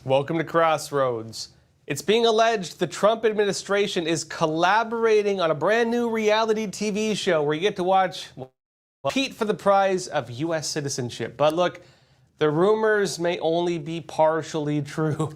Welcome to Crossroads. It's being alleged the Trump administration is collaborating on a brand new reality TV show where you get to watch compete for the prize of U.S. citizenship. But look, the rumors may only be partially true.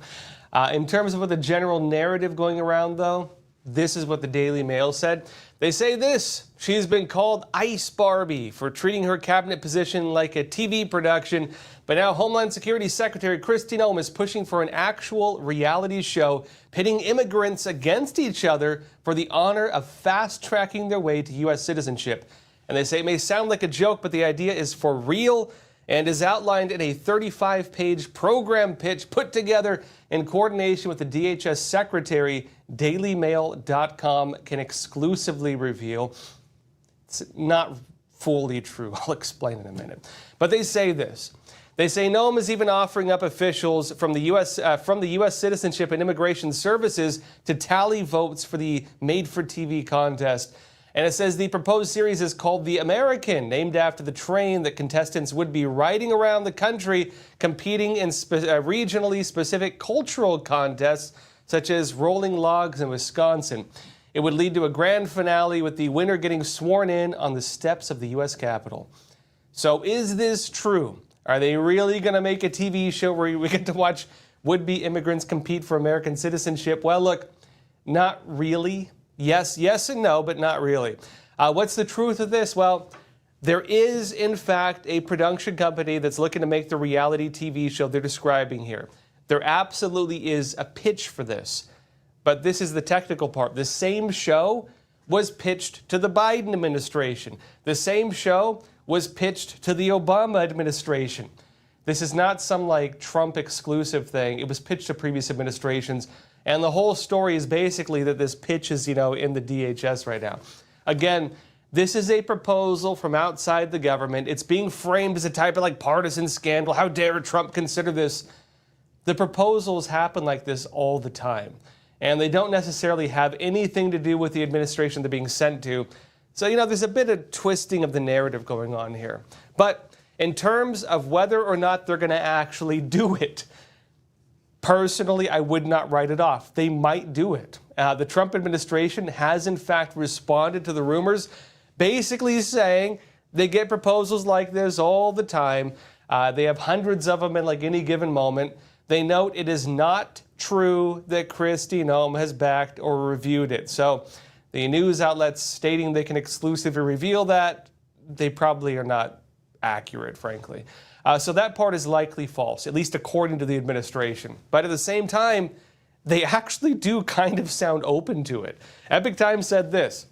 In terms of what the general narrative going around, though, this is what the Daily Mail said. They say this: she's been called Ice Barbie for treating her cabinet position like a TV production, but now Homeland Security Secretary Kristi Noem is pushing for an actual reality show pitting immigrants against each other for the honor of fast-tracking their way to U.S. citizenship. And they say it may sound like a joke, but the idea is for real and is outlined in a 35-page program pitch put together in coordination with the DHS secretary. DailyMail.com can exclusively reveal. It's not fully true. I'll explain in a minute. But they say this. They say Noem is even offering up officials from the U.S. Citizenship and Immigration Services to tally votes for the made-for-TV contest. And it says the proposed series is called The American, named after the train that contestants would be riding around the country competing in regionally specific cultural contests, such as rolling logs in Wisconsin. It would lead to a grand finale with the winner getting sworn in on the steps of the U.S. Capitol. So is this true? Are they really going to make a TV show where we get to watch would-be immigrants compete for American citizenship? Well, look, not really. Yes and no, but not really. What's the truth of this? Well, there is, in fact, a production company that's looking to make the reality TV show they're describing here. There absolutely is a pitch for this. But this is the technical part. The same show was pitched to the Biden administration. The same show was pitched to the Obama administration. This is not some like Trump exclusive thing. It was pitched to previous administrations. And the whole story is basically that this pitch is, in the DHS right now. Again, this is a proposal from outside the government. It's being framed as a type of partisan scandal. How dare Trump consider this? The proposals happen like this all the time. And they don't necessarily have anything to do with the administration they're being sent to. So, there's a bit of twisting of the narrative going on here. But in terms of whether or not they're going to actually do it, personally, I would not write it off. They might do it. The Trump administration has, in fact, responded to the rumors, basically saying they get proposals like this all the time. They have hundreds of them in any given moment. They note it is not true that Kristi Noem has backed or reviewed it. So the news outlets stating they can exclusively reveal that, they probably are not accurate, frankly. So that part is likely false, at least according to the administration. But at the same time, they actually do kind of sound open to it. Epoch Times said this.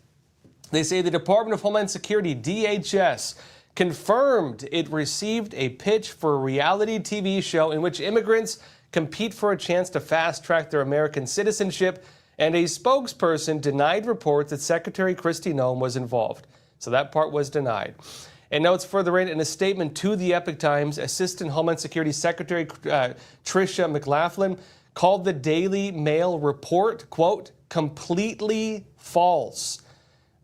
They say the Department of Homeland Security, DHS, confirmed it received a pitch for a reality TV show in which immigrants compete for a chance to fast-track their American citizenship, and a spokesperson denied reports that Secretary Kristi Noem was involved. So that part was denied. And notes further in a statement to the Epoch Times, Assistant Homeland Security Secretary Tricia McLaughlin called the Daily Mail report, quote, completely false.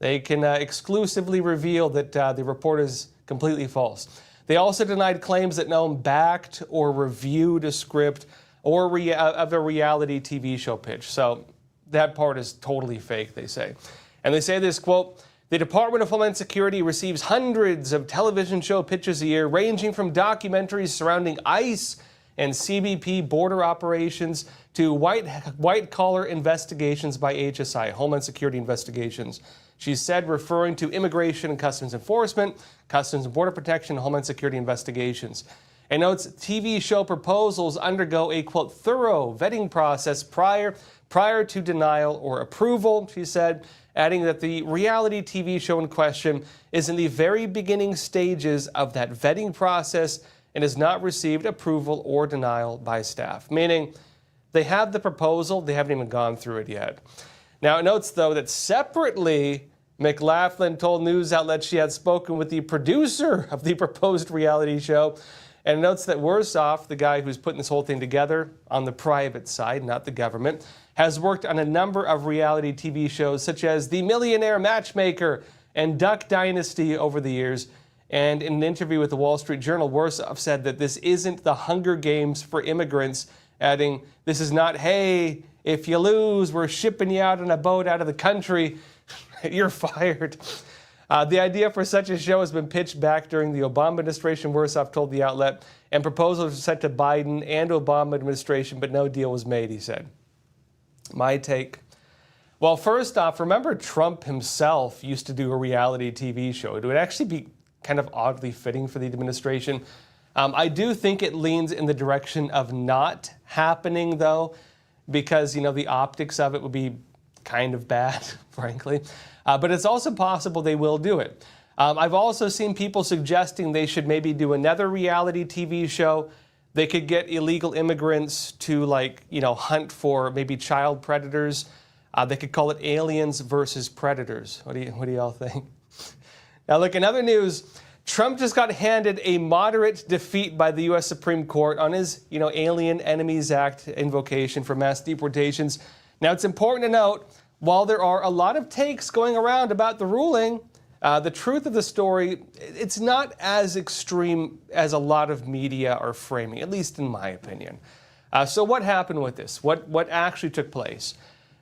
They can exclusively reveal that the report is completely false. They also denied claims that Noem backed or reviewed a script or of a reality TV show pitch. So that part is totally fake, they say. And they say this, quote, the Department of Homeland Security receives hundreds of television show pitches a year, ranging from documentaries surrounding ICE and CBP border operations to white-collar investigations by HSI, Homeland Security investigations. She said, referring to Immigration and Customs Enforcement, Customs and Border Protection, Homeland Security investigations. And notes TV show proposals undergo a, quote, thorough vetting process prior to denial or approval, she said, adding that the reality TV show in question is in the very beginning stages of that vetting process and has not received approval or denial by staff. Meaning, they have the proposal, they haven't even gone through it yet. Now, it notes, though, that separately, McLaughlin told news outlets she had spoken with the producer of the proposed reality show, and notes that worse off, the guy who's putting this whole thing together on the private side, not the government, has worked on a number of reality TV shows such as The Millionaire Matchmaker and Duck Dynasty over the years. And in an interview with the Wall Street Journal, Worsoff said that this isn't the Hunger Games for immigrants adding, "This is not, hey, if you lose, we're shipping you out on a boat out of the country. You're fired." The idea for such a show has been pitched back during the Obama administration, Worsoff told the outlet, and proposals were sent to Biden and Obama administration, but no deal was made, he said. My take. Well, first off, remember Trump himself used to do a reality TV show. It would actually be kind of oddly fitting for the administration. I do think it leans in the direction of not happening, though, because, the optics of it would be kind of bad, frankly. But it's also possible they will do it. I've also seen people suggesting they should maybe do another reality TV show. They could get illegal immigrants to, hunt for maybe child predators. They could call it Aliens versus Predators. What do y'all think? Now, look, in other news, Trump just got handed a moderate defeat by the U.S. Supreme Court on his, Alien Enemies Act invocation for mass deportations. Now, it's important to note, while there are a lot of takes going around about the ruling, the truth of the story, it's not as extreme as a lot of media are framing, at least in my opinion. So what happened with this? What actually took place?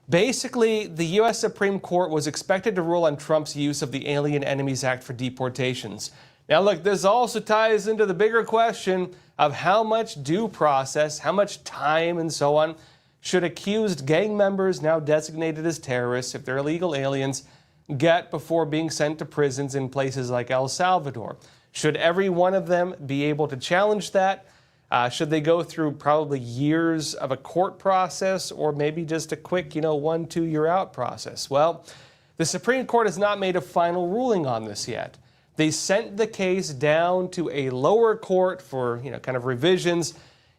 Basically, the U.S. Supreme Court was expected to rule on Trump's use of the Alien Enemies Act for deportations. Now, look, this also ties into the bigger question of how much due process, how much time, and so on, should accused gang members, now designated as terrorists, if they're illegal aliens, get before being sent to prisons in places like El Salvador? Should every one of them be able to challenge that? Should they go through probably years of a court process, or maybe just a quick, 1-2 year out process? Well, the Supreme Court has not made a final ruling on this yet. They sent the case down to a lower court for, kind of revisions.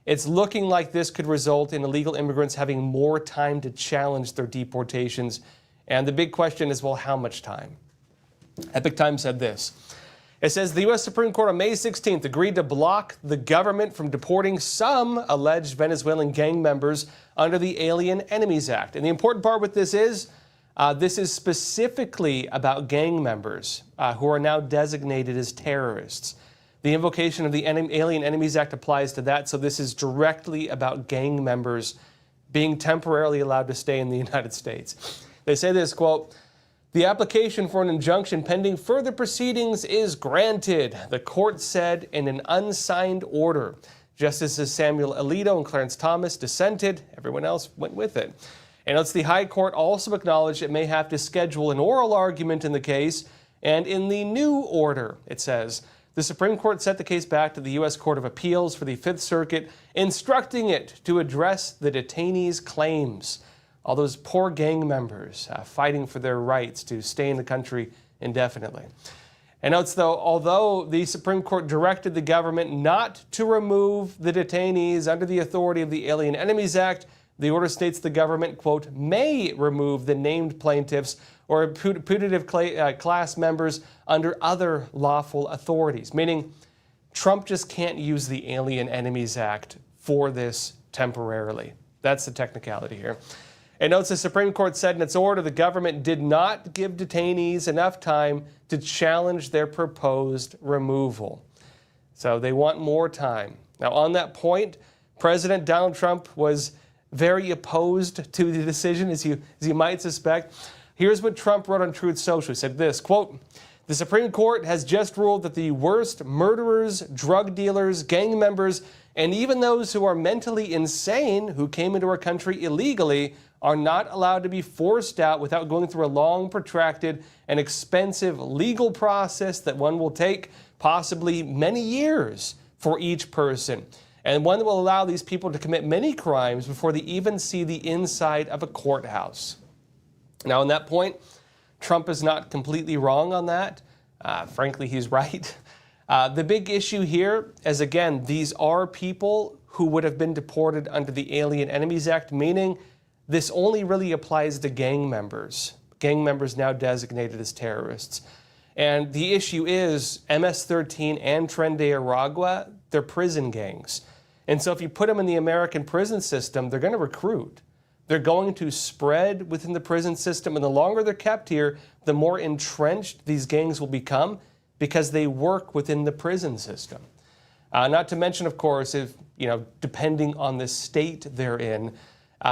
It's looking like this could result in illegal immigrants having more time to challenge their deportations. And the big question is, well, how much time? Epoch Times said this. It says the U.S. Supreme Court on May 16th agreed to block the government from deporting some alleged Venezuelan gang members under the Alien Enemies Act. And the important part with this is specifically about gang members who are now designated as terrorists. The invocation of the Alien Enemies Act applies to that, so this is directly about gang members being temporarily allowed to stay in the United States. They say this, quote, "The application for an injunction pending further proceedings is granted," the court said in an unsigned order. Justices Samuel Alito and Clarence Thomas dissented. Everyone else went with it. And the High Court also acknowledged it may have to schedule an oral argument in the case. And in the new order, it says, the Supreme Court sent the case back to the U.S. Court of Appeals for the Fifth Circuit, instructing it to address the detainees' claims. All those poor gang members fighting for their rights to stay in the country indefinitely. And notes, though, although the Supreme Court directed the government not to remove the detainees under the authority of the Alien Enemies Act, the order states the government, quote, may remove the named plaintiffs or putative class members under other lawful authorities, meaning Trump just can't use the Alien Enemies Act for this temporarily. That's the technicality here. It notes the Supreme Court said in its order the government did not give detainees enough time to challenge their proposed removal. So they want more time. Now, on that point, President Donald Trump was very opposed to the decision, as you might suspect. Here's what Trump wrote on Truth Social. He said this, quote, "The Supreme Court has just ruled that the worst murderers, drug dealers, gang members, and even those who are mentally insane who came into our country illegally are not allowed to be forced out without going through a long, protracted, and expensive legal process that one will take possibly many years for each person, and one that will allow these people to commit many crimes before they even see the inside of a courthouse." Now, on that point, Trump is not completely wrong on that. Frankly, he's right. The big issue here is, again, these are people who would have been deported under the Alien Enemies Act, meaning this only really applies to gang members now designated as terrorists. And the issue is MS-13 and Tren de Aragua, they're prison gangs. And so if you put them in the American prison system, they're going to recruit. They're going to spread within the prison system, and the longer they're kept here, the more entrenched these gangs will become because they work within the prison system. Not to mention, of course, if, depending on the state they're in,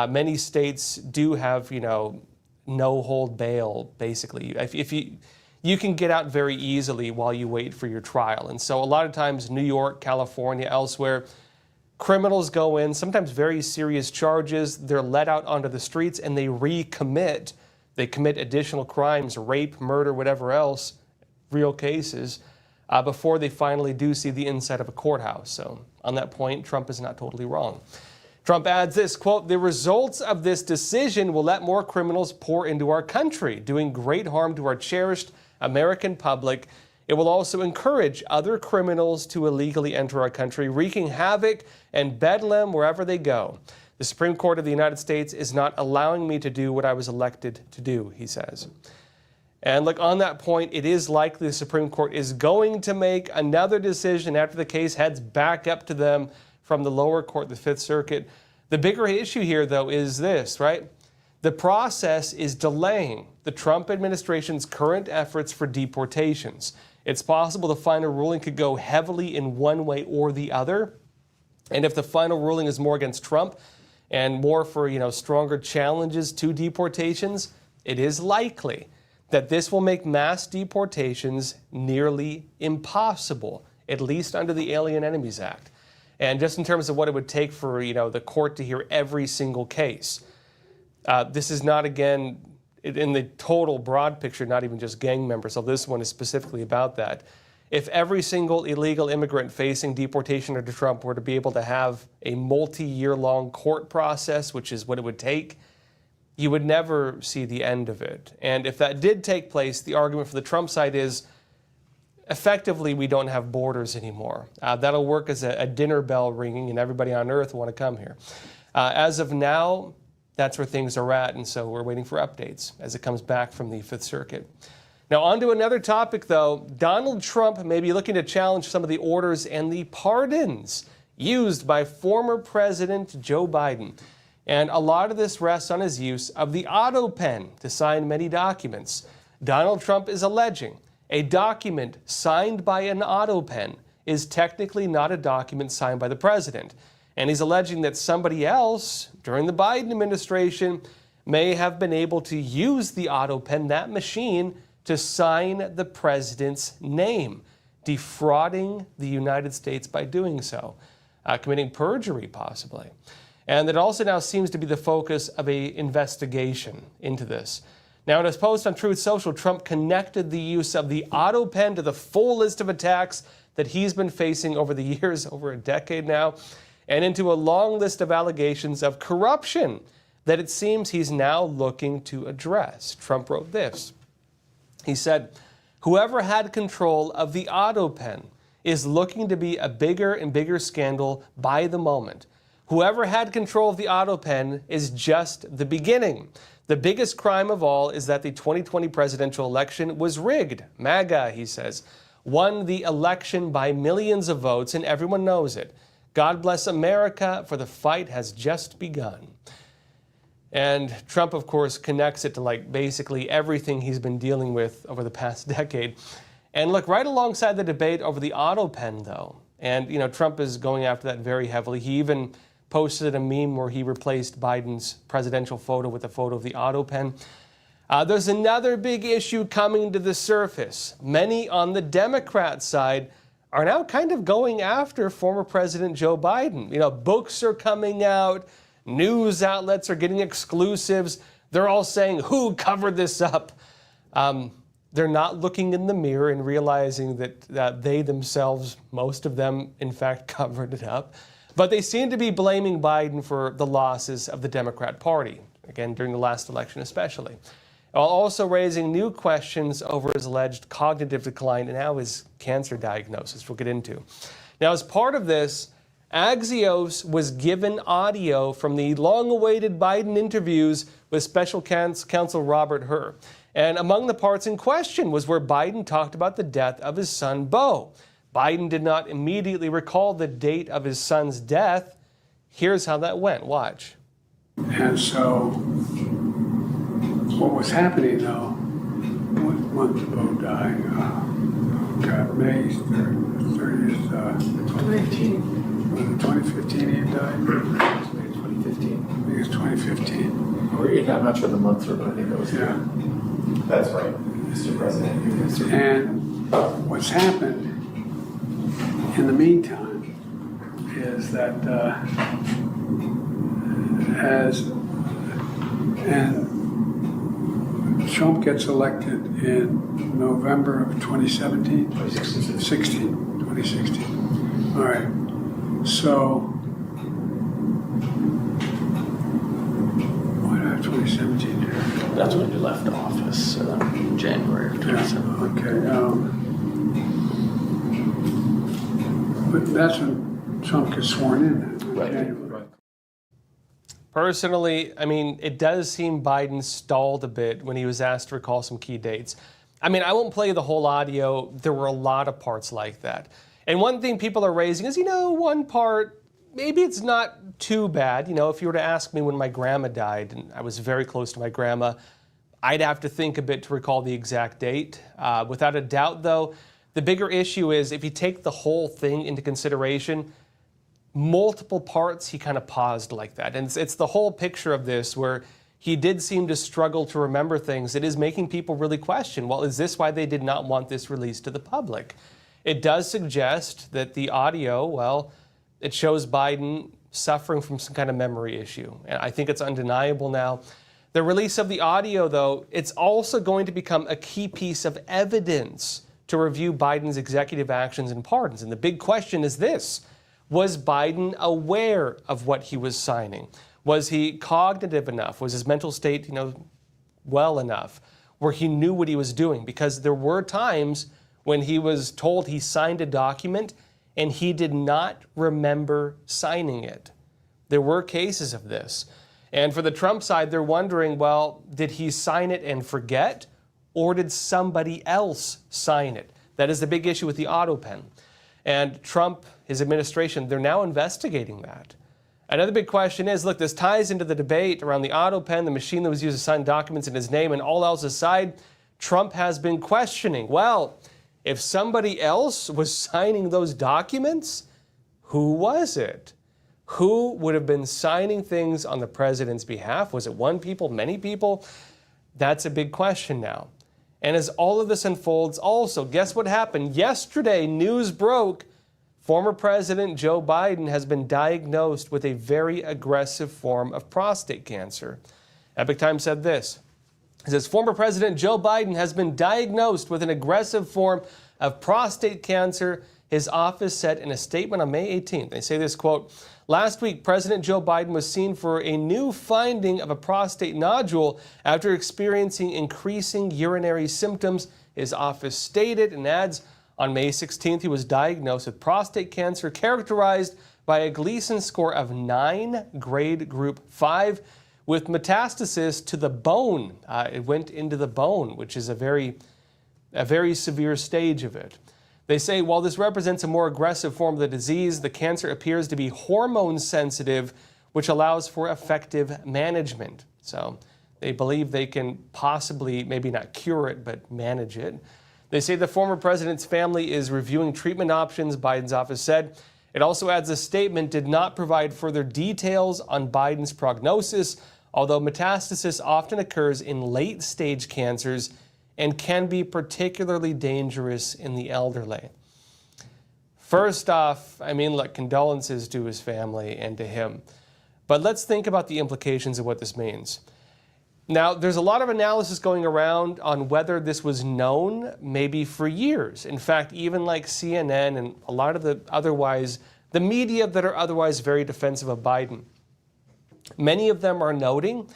many states do have, no hold bail, basically. If you can get out very easily while you wait for your trial. And so a lot of times, New York, California, elsewhere, criminals go in, sometimes very serious charges, they're let out onto the streets and they recommit. They commit additional crimes, rape, murder, whatever else, real cases, before they finally do see the inside of a courthouse. So on that point, Trump is not totally wrong. Trump adds this, quote, "The results of this decision will let more criminals pour into our country, doing great harm to our cherished American public. It will also encourage other criminals to illegally enter our country, wreaking havoc and bedlam wherever they go. The Supreme Court of the United States is not allowing me to do what I was elected to do," he says. And look, on that point, it is likely the Supreme Court is going to make another decision after the case heads back up to them from the lower court, the Fifth Circuit. The bigger issue here, though, is this, right? The process is delaying the Trump administration's current efforts for deportations. It's possible the final ruling could go heavily in one way or the other. And if the final ruling is more against Trump and more for, stronger challenges to deportations, it is likely that this will make mass deportations nearly impossible, at least under the Alien Enemies Act. And just in terms of what it would take for, the court to hear every single case, this is not, again, in the total broad picture, not even just gang members, so this one is specifically about that. If every single illegal immigrant facing deportation under Trump were to be able to have a multi-year-long court process, which is what it would take, you would never see the end of it. And if that did take place, the argument for the Trump side is, effectively, we don't have borders anymore. That'll work as a dinner bell ringing, and everybody on earth will want to come here. As of now, that's where things are at, and so we're waiting for updates as it comes back from the Fifth Circuit. Now, on to another topic, though. Donald Trump may be looking to challenge some of the orders and the pardons used by former President Joe Biden. And a lot of this rests on his use of the Autopen to sign many documents. Donald Trump is alleging a document signed by an Autopen is technically not a document signed by the president. And he's alleging that somebody else during the Biden administration may have been able to use the Autopen, that machine, to sign the president's name, defrauding the United States by doing so, committing perjury possibly. And it also now seems to be the focus of an investigation into this. Now, in his post on Truth Social, Trump connected the use of the Autopen to the full list of attacks that he's been facing over the years, over a decade now, and into a long list of allegations of corruption that it seems he's now looking to address. Trump wrote this. He said, "Whoever had control of the Autopen is looking to be a bigger and bigger scandal by the moment. Whoever had control of the Autopen is just the beginning. The biggest crime of all is that the 2020 presidential election was rigged. MAGA," he says, "won the election by millions of votes, and everyone knows it. God bless America, for the fight has just begun." And Trump, of course, connects it to basically everything he's been dealing with over the past decade. And look, right alongside the debate over the Autopen, though, and Trump is going after that very heavily. He even posted a meme where he replaced Biden's presidential photo with a photo of the Autopen. There's another big issue coming to the surface. Many on the Democrat side are now kind of going after former President Joe Biden. Books are coming out. News outlets are getting exclusives. They're all saying, who covered this up? They're not looking in the mirror and realizing that they themselves, most of them, in fact, covered it up. But they seem to be blaming Biden for the losses of the Democrat Party, again, during the last election especially, while also raising new questions over his alleged cognitive decline and now his cancer diagnosis we'll get into. Now, as part of this, Axios was given audio from the long-awaited Biden interviews with Special Counsel Robert Hur. And among the parts in question was where Biden talked about the death of his son, Beau. Biden did not immediately recall the date of his son's death. Here's how that went. Watch. And so what was happening, though, once Beau died, got May 30th, 2015. Was it 2015 he died? Maybe 2015. I think it's 2015. Or, yeah, I'm not sure the month, but I think that was Yeah. That's right, Mr. President. And what's happened in the meantime is that Trump gets elected in November of 2017? 2016. All right. So, why do I have 2017 here? That's when you left office, January of 2017. Okay. But that's when Trump gets sworn in. Right. January. Personally, I mean, it does seem Biden stalled a bit when he was asked to recall some key dates. I mean, I won't play the whole audio. There were a lot of parts like that. And one thing people are raising is, one part, maybe it's not too bad. If you were to ask me when my grandma died, and I was very close to my grandma, I'd have to think a bit to recall the exact date. Without a doubt, though, the bigger issue is if you take the whole thing into consideration, multiple parts, he kind of paused like that. And it's the whole picture of this where he did seem to struggle to remember things. It is making people really question, well, is this why they did not want this released to the public? It does suggest that the audio, well, it shows Biden suffering from some kind of memory issue. And I think it's undeniable now. The release of the audio, though, it's also going to become a key piece of evidence to review Biden's executive actions and pardons. And the big question is this: was Biden aware of what he was signing? Was he cognitive enough? Was his mental state, well enough where he knew what he was doing? Because there were times when he was told he signed a document and he did not remember signing it. There were cases of this. And for the Trump side, they're wondering, well, did he sign it and forget, or did somebody else sign it? That is the big issue with the Autopen. And Trump, his administration, they're now investigating that. Another big question is, look, this ties into the debate around the Autopen, the machine that was used to sign documents in his name, and all else aside, Trump has been questioning, well, if somebody else was signing those documents, who was it? Who would have been signing things on the president's behalf? Was it one people, many people? That's a big question now. And as all of this unfolds, also, guess what happened? Yesterday, news broke. Former President Joe Biden has been diagnosed with a very aggressive form of prostate cancer. Epoch Times said this. It says, former President Joe Biden has been diagnosed with an aggressive form of prostate cancer, his office said in a statement on May 18th. They say this, quote, last week, President Joe Biden was seen for a new finding of a prostate nodule after experiencing increasing urinary symptoms, his office stated, and adds, on May 16th, he was diagnosed with prostate cancer characterized by a Gleason score of 9, grade group 5, with metastasis to the bone. It went into the bone, which is a very severe stage of it. They say while this represents a more aggressive form of the disease, the cancer appears to be hormone sensitive, which allows for effective management. So they believe they can possibly, maybe not cure it, but manage it. They say the former president's family is reviewing treatment options, Biden's office said. It also adds a statement did not provide further details on Biden's prognosis, although metastasis often occurs in late-stage cancers and can be particularly dangerous in the elderly. First off, look, condolences to his family and to him. But let's think about the implications of what this means. Now, there's a lot of analysis going around on whether this was known maybe for years. In fact, even like CNN and a lot of the media that are otherwise very defensive of Biden, many of them are noting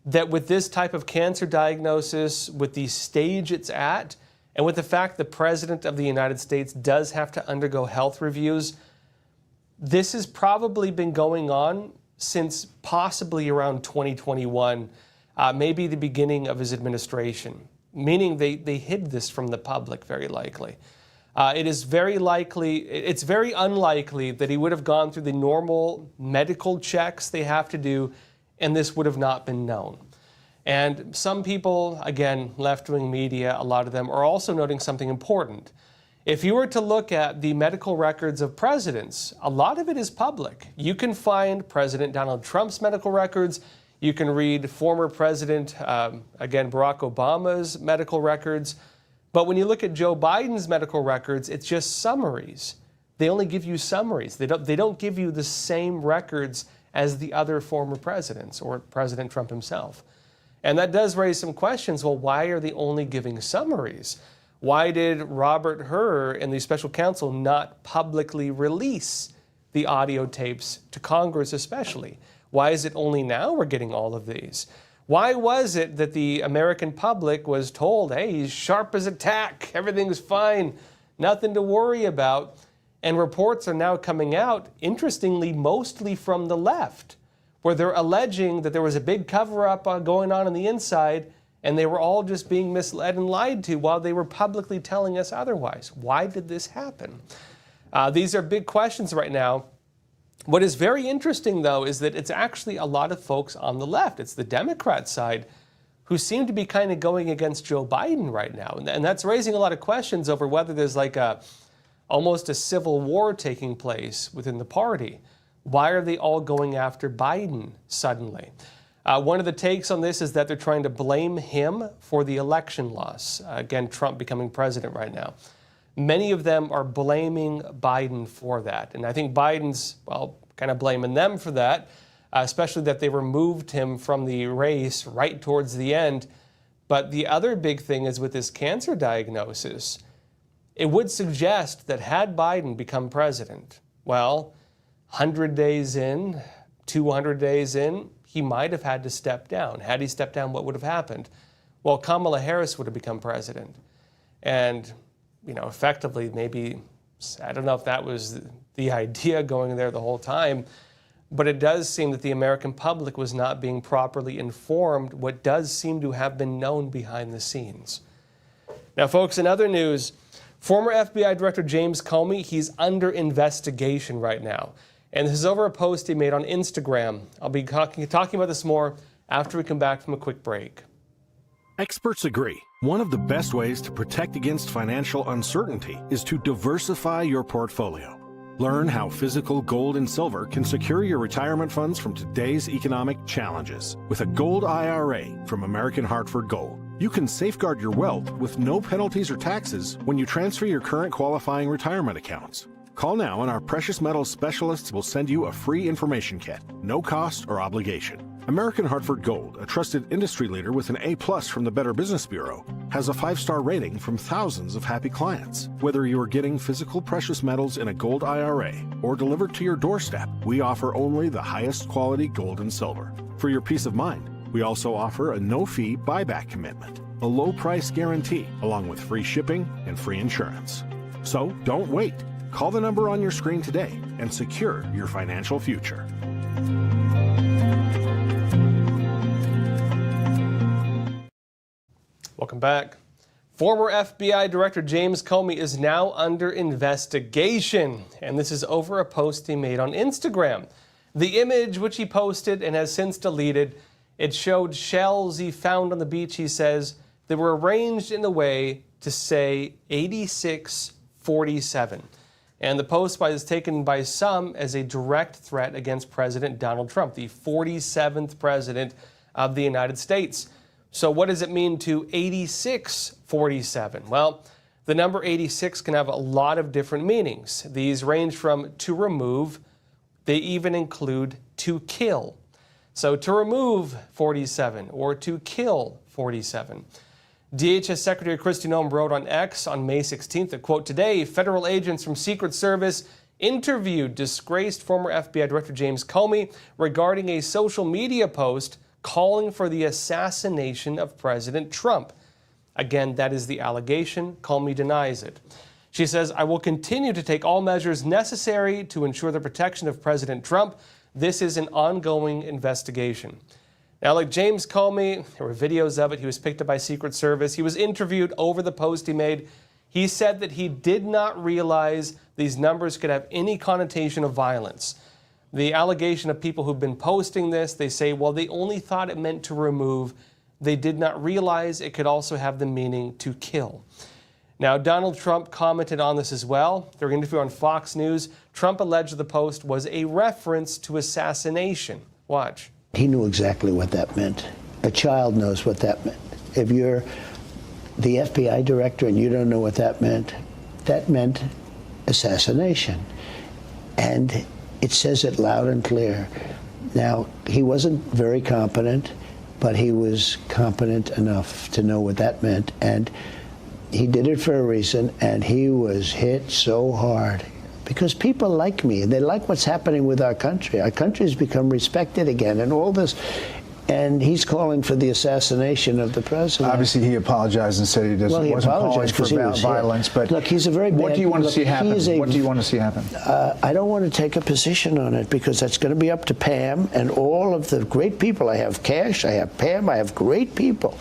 that with this type of cancer diagnosis, with the stage it's at, and with the fact the President of the United States does have to undergo health reviews, this has probably been going on since possibly around 2021, maybe the beginning of his administration, meaning they hid this from the public, very likely. It's very unlikely that he would have gone through the normal medical checks they have to do, and this would have not been known. And some people, again, left-wing media, a lot of them, are also noting something important. If you were to look at the medical records of presidents, a lot of it is public. You can find President Donald Trump's medical records. You can read former President, again, Barack Obama's medical records. But when you look at Joe Biden's medical records, it's just summaries. They only give you summaries. They don't give you the same records as the other former presidents or President Trump himself. And that does raise some questions. Well, why are they only giving summaries? Why did Robert Hur and the special counsel not publicly release the audio tapes to Congress especially? Why is it only now we're getting all of these? Why was it that the American public was told, hey, he's sharp as a tack, everything's fine, nothing to worry about? And reports are now coming out, interestingly, mostly from the left, where they're alleging that there was a big cover-up going on the inside, and they were all just being misled and lied to while they were publicly telling us otherwise. Why did this happen? These are big questions right now. What is very interesting, though, is that it's actually a lot of folks on the left. It's the Democrat side who seem to be kind of going against Joe Biden right now. And that's raising a lot of questions over whether there's like almost a civil war taking place within the party. Why are they all going after Biden suddenly? One of the takes on this is that they're trying to blame him for the election loss. Again, Trump becoming president right now. Many of them are blaming Biden for that. And I think Biden's, well, kind of blaming them for that, especially that they removed him from the race right towards the end. But the other big thing is with this cancer diagnosis, it would suggest that had Biden become president, well, 100 days in, 200 days in, he might have had to step down. Had he stepped down, what would have happened? Well, Kamala Harris would have become president. And, effectively, maybe, I don't know if that was the idea going there the whole time, but it does seem that the American public was not being properly informed what does seem to have been known behind the scenes. Now, folks, in other news, former FBI Director James Comey, he's under investigation right now. And this is over a post he made on Instagram. I'll be talking about this more after we come back from a quick break. Experts agree. One of the best ways to protect against financial uncertainty is to diversify your portfolio. Learn how physical gold and silver can secure your retirement funds from today's economic challenges. With a gold IRA from American Hartford Gold, you can safeguard your wealth with no penalties or taxes when you transfer your current qualifying retirement accounts. Call now and our precious metals specialists will send you a free information kit, no cost or obligation. American Hartford Gold, a trusted industry leader with an A+ from the Better Business Bureau, has a 5-star rating from thousands of happy clients. Whether you are getting physical precious metals in a gold IRA or delivered to your doorstep, we offer only the highest quality gold and silver. For your peace of mind, we also offer a no-fee buyback commitment, a low price guarantee, along with free shipping and free insurance. So don't wait. Call the number on your screen today and secure your financial future. Welcome back. Former FBI Director James Comey is now under investigation, and this is over a post he made on Instagram. The image, which he posted and has since deleted, it showed shells he found on the beach, he says, that were arranged in a way to say 8647. And the post is taken by some as a direct threat against President Donald Trump, the 47th president of the United States. So what does it mean to 8647? Well, the number 86 can have a lot of different meanings. These range from to remove, they even include to kill. So to remove 47 or to kill 47. DHS Secretary Kristi Noem wrote on X on May 16th that, quote, today, federal agents from Secret Service interviewed disgraced former FBI Director James Comey regarding a social media post calling for the assassination of President Trump. Again, that is the allegation. Comey denies it. She says, I will continue to take all measures necessary to ensure the protection of President Trump. This is an ongoing investigation. Now, like James Comey, there were videos of it. He was picked up by Secret Service. He was interviewed over the post he made. He said that he did not realize these numbers could have any connotation of violence. The allegation of people who've been posting this, they say, well, they only thought it meant to remove. They did not realize it could also have the meaning to kill. Now, Donald Trump commented on this as well. During an interview on Fox News, Trump alleged the post was a reference to assassination. Watch. He knew exactly what that meant. A child knows what that meant. If you're the FBI director and you don't know what that meant assassination. And it says it loud and clear. Now, he wasn't very competent, but he was competent enough to know what that meant. And he did it for a reason, and he was hit so hard. Because people like me, and they like what's happening with our country. Our country's become respected again, and all this. And he's calling for the assassination of the president. Obviously, he apologized and said he doesn't. Well, he wasn't apologized calling for violence. But look, he's a very bad. What do you want to see happen? What do you want to see happen? I don't want to take a position on it because that's going to be up to Pam and all of the great people. I have Cash, I have Pam, I have great people.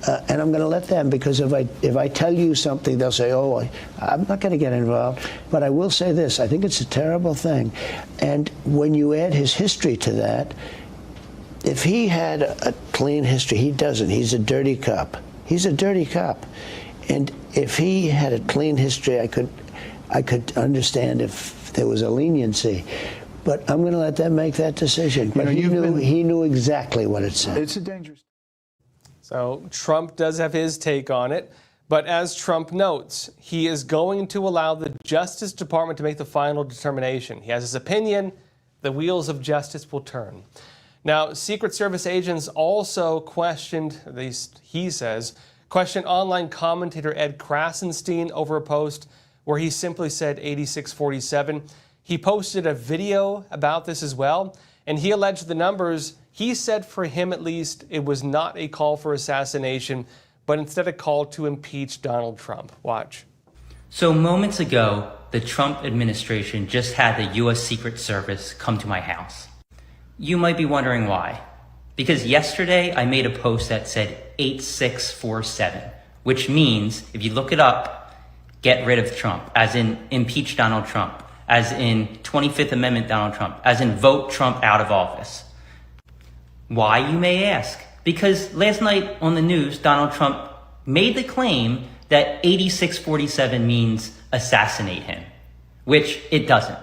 And I'm going to let them, because if I tell you something, they'll say, oh, I'm not going to get involved. But I will say this, I think it's a terrible thing. And when you add his history to that, if he had a clean history, he doesn't. He's a dirty cop. He's a dirty cop. And if he had a clean history, I could understand if there was a leniency. But I'm going to let them make that decision. But he knew exactly what it said. It's a dangerous. So Trump does have his take on it, but as Trump notes, he is going to allow the Justice Department to make the final determination. He has his opinion, the wheels of justice will turn. Now, Secret Service agents also questioned, at least he says, questioned online commentator Ed Krasenstein over a post where he simply said 8647. He posted a video about this as well, and he alleged the numbers. He said for him, at least, it was not a call for assassination, but instead a call to impeach Donald Trump. Watch. So moments ago, the Trump administration just had the U.S. Secret Service come to my house. You might be wondering why. Because yesterday I made a post that said 8647, which means, if you look it up, get rid of Trump, as in impeach Donald Trump, as in 25th Amendment Donald Trump, as in vote Trump out of office. Why, you may ask? Because last night on the news, Donald Trump made the claim that 8647 means assassinate him, which it doesn't.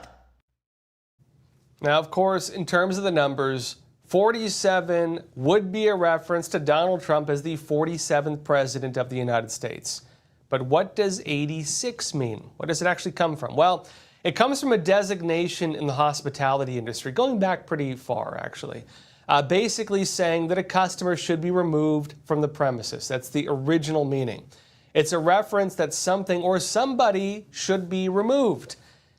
Now, of course, in terms of the numbers, 47 would be a reference to Donald Trump as the 47th president of the United States. But what does 86 mean? What does it actually come from? Well, it comes from a designation in the hospitality industry, going back pretty far, actually. Basically saying that a customer should be removed from the premises. That's the original meaning. It's a reference that something or somebody should be removed.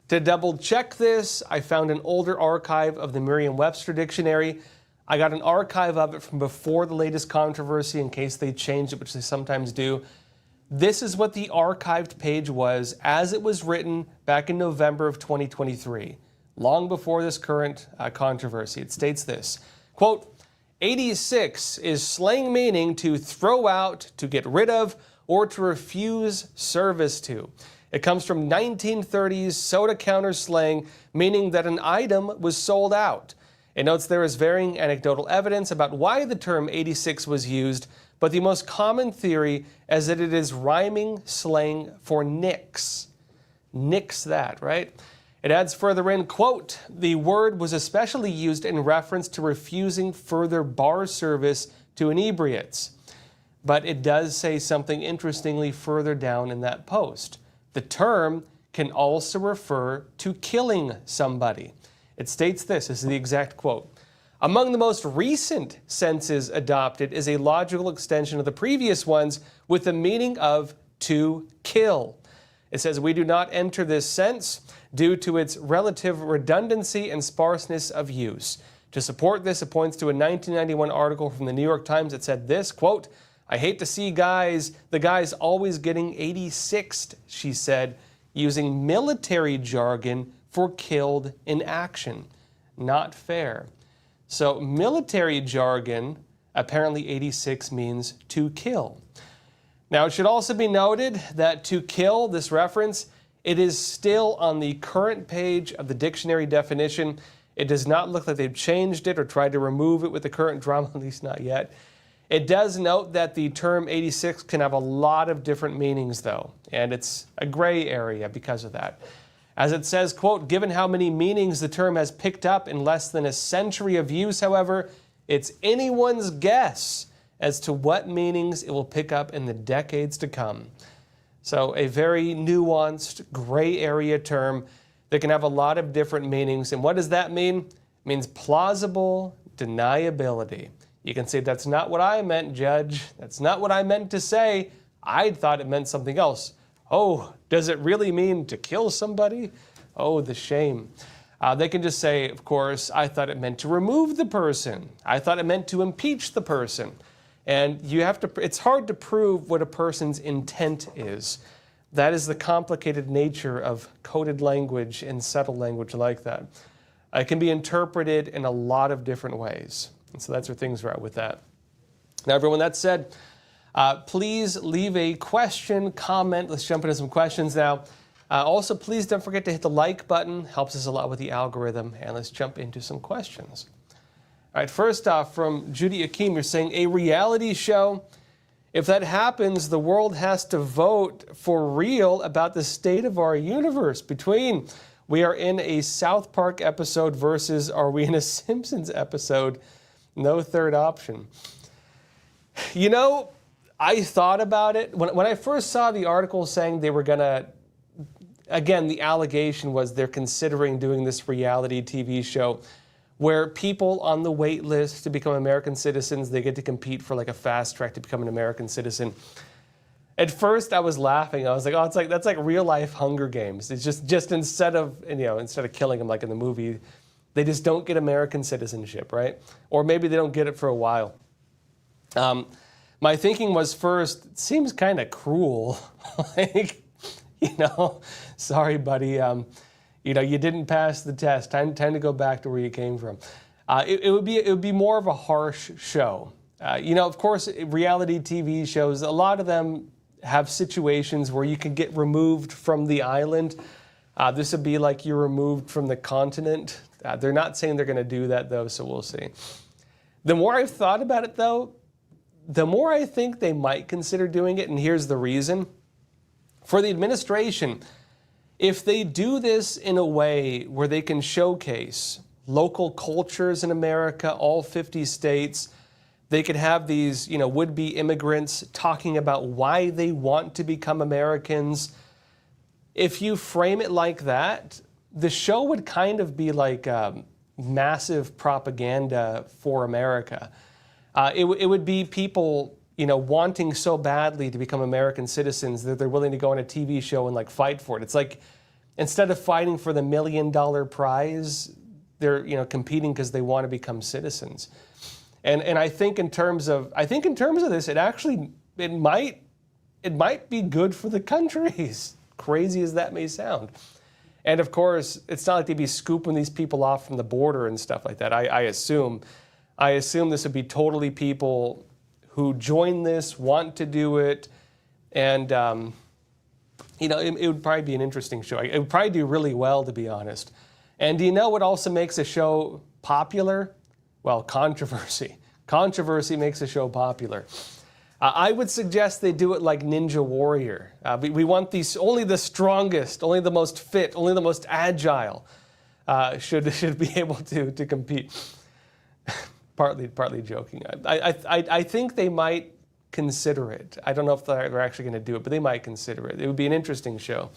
To double check this, I found an older archive of the Merriam-Webster dictionary. I got an archive of it from before the latest controversy in case they changed it, which they sometimes do. This is what the archived page was as it was written back in November of 2023, long before this current controversy. It states this. Quote, 86 is slang meaning to throw out, to get rid of, or to refuse service to. It comes from 1930s soda counter slang, meaning that an item was sold out. It notes there is varying anecdotal evidence about why the term 86 was used, but the most common theory is that it is rhyming slang for nix. Nix that, right? It adds further in, quote, the word was especially used in reference to refusing further bar service to inebriates. But it does say something interestingly further down in that post. The term can also refer to killing somebody. It states this is the exact quote. Among the most recent senses adopted is a logical extension of the previous ones with the meaning of to kill. It says we do not enter this sense due to its relative redundancy and sparseness of use. To support this, it points to a 1991 article from the New York Times that said this, quote, I hate to see the guys always getting 86'd, she said, using military jargon for killed in action. Not fair. So military jargon, apparently 86 means to kill. Now, it should also be noted that to kill, this reference, it is still on the current page of the dictionary definition. It does not look like they've changed it or tried to remove it with the current drama, at least not yet. It does note that the term 86 can have a lot of different meanings, though, and it's a gray area because of that. As it says, quote, given how many meanings the term has picked up in less than a century of use, however, it's anyone's guess as to what meanings it will pick up in the decades to come. So a very nuanced, gray area term that can have a lot of different meanings. And what does that mean? It means plausible deniability. You can say, that's not what I meant, Judge. That's not what I meant to say. I thought it meant something else. Oh, does it really mean to kill somebody? Oh, the shame. They can just say, of course, I thought it meant to remove the person. I thought it meant to impeach the person. And it's hard to prove what a person's intent is. That is the complicated nature of coded language and subtle language like that. It can be interpreted in a lot of different ways. And so that's where things are at with that. Now, everyone, that said, please leave a question, comment. Let's jump into some questions now. Also, please don't forget to hit the like button. Helps us a lot with the algorithm. And let's jump into some questions. All right, first off, from Judy Akeem, you're saying a reality show. If that happens, the world has to vote for real about the state of our universe between we are in a South Park episode versus are we in a Simpsons episode? No third option. You know, I thought about it. When I first saw the article saying they were going to, again, the allegation was they're considering doing this reality TV show where people on the wait list to become American citizens, they get to compete for like a fast track to become an American citizen. At first, I was laughing. I was like, "Oh, that's like real life Hunger Games. It's just instead of killing them like in the movie, they just don't get American citizenship, right? Or maybe they don't get it for a while." My thinking was first, it seems kind of cruel. Like, sorry, buddy. You didn't pass the test. Time to go back to where you came from. It would be more of a harsh show. Of course, reality TV shows, a lot of them have situations where you can get removed from the island. This would be like you're removed from the continent. They're not saying they're going to do that, though, so we'll see. The more I've thought about it, though, the more I think they might consider doing it, and here's the reason. For the administration, if they do this in a way where they can showcase local cultures in America, all 50 states, they could have these, would-be immigrants talking about why they want to become Americans. If you frame it like that, the show would kind of be like massive propaganda for America. It would be people, wanting so badly to become American citizens that they're willing to go on a TV show and like fight for it. It's like instead of fighting for the $1 million prize, they're competing because they want to become citizens. And I think in terms of this, it might be good for the countries. Crazy as that may sound. And of course, it's not like they'd be scooping these people off from the border and stuff like that. I assume this would be totally people who join this, want to do it, and it would probably be an interesting show. It would probably do really well, to be honest. And do you know what also makes a show popular? Well, controversy. Controversy makes a show popular. I would suggest they do it like Ninja Warrior. We want only the strongest, only the most fit, only the most agile should be able to compete. Partly joking. I think they might consider it. I don't know if they're actually going to do it, but they might consider it. It would be an interesting show.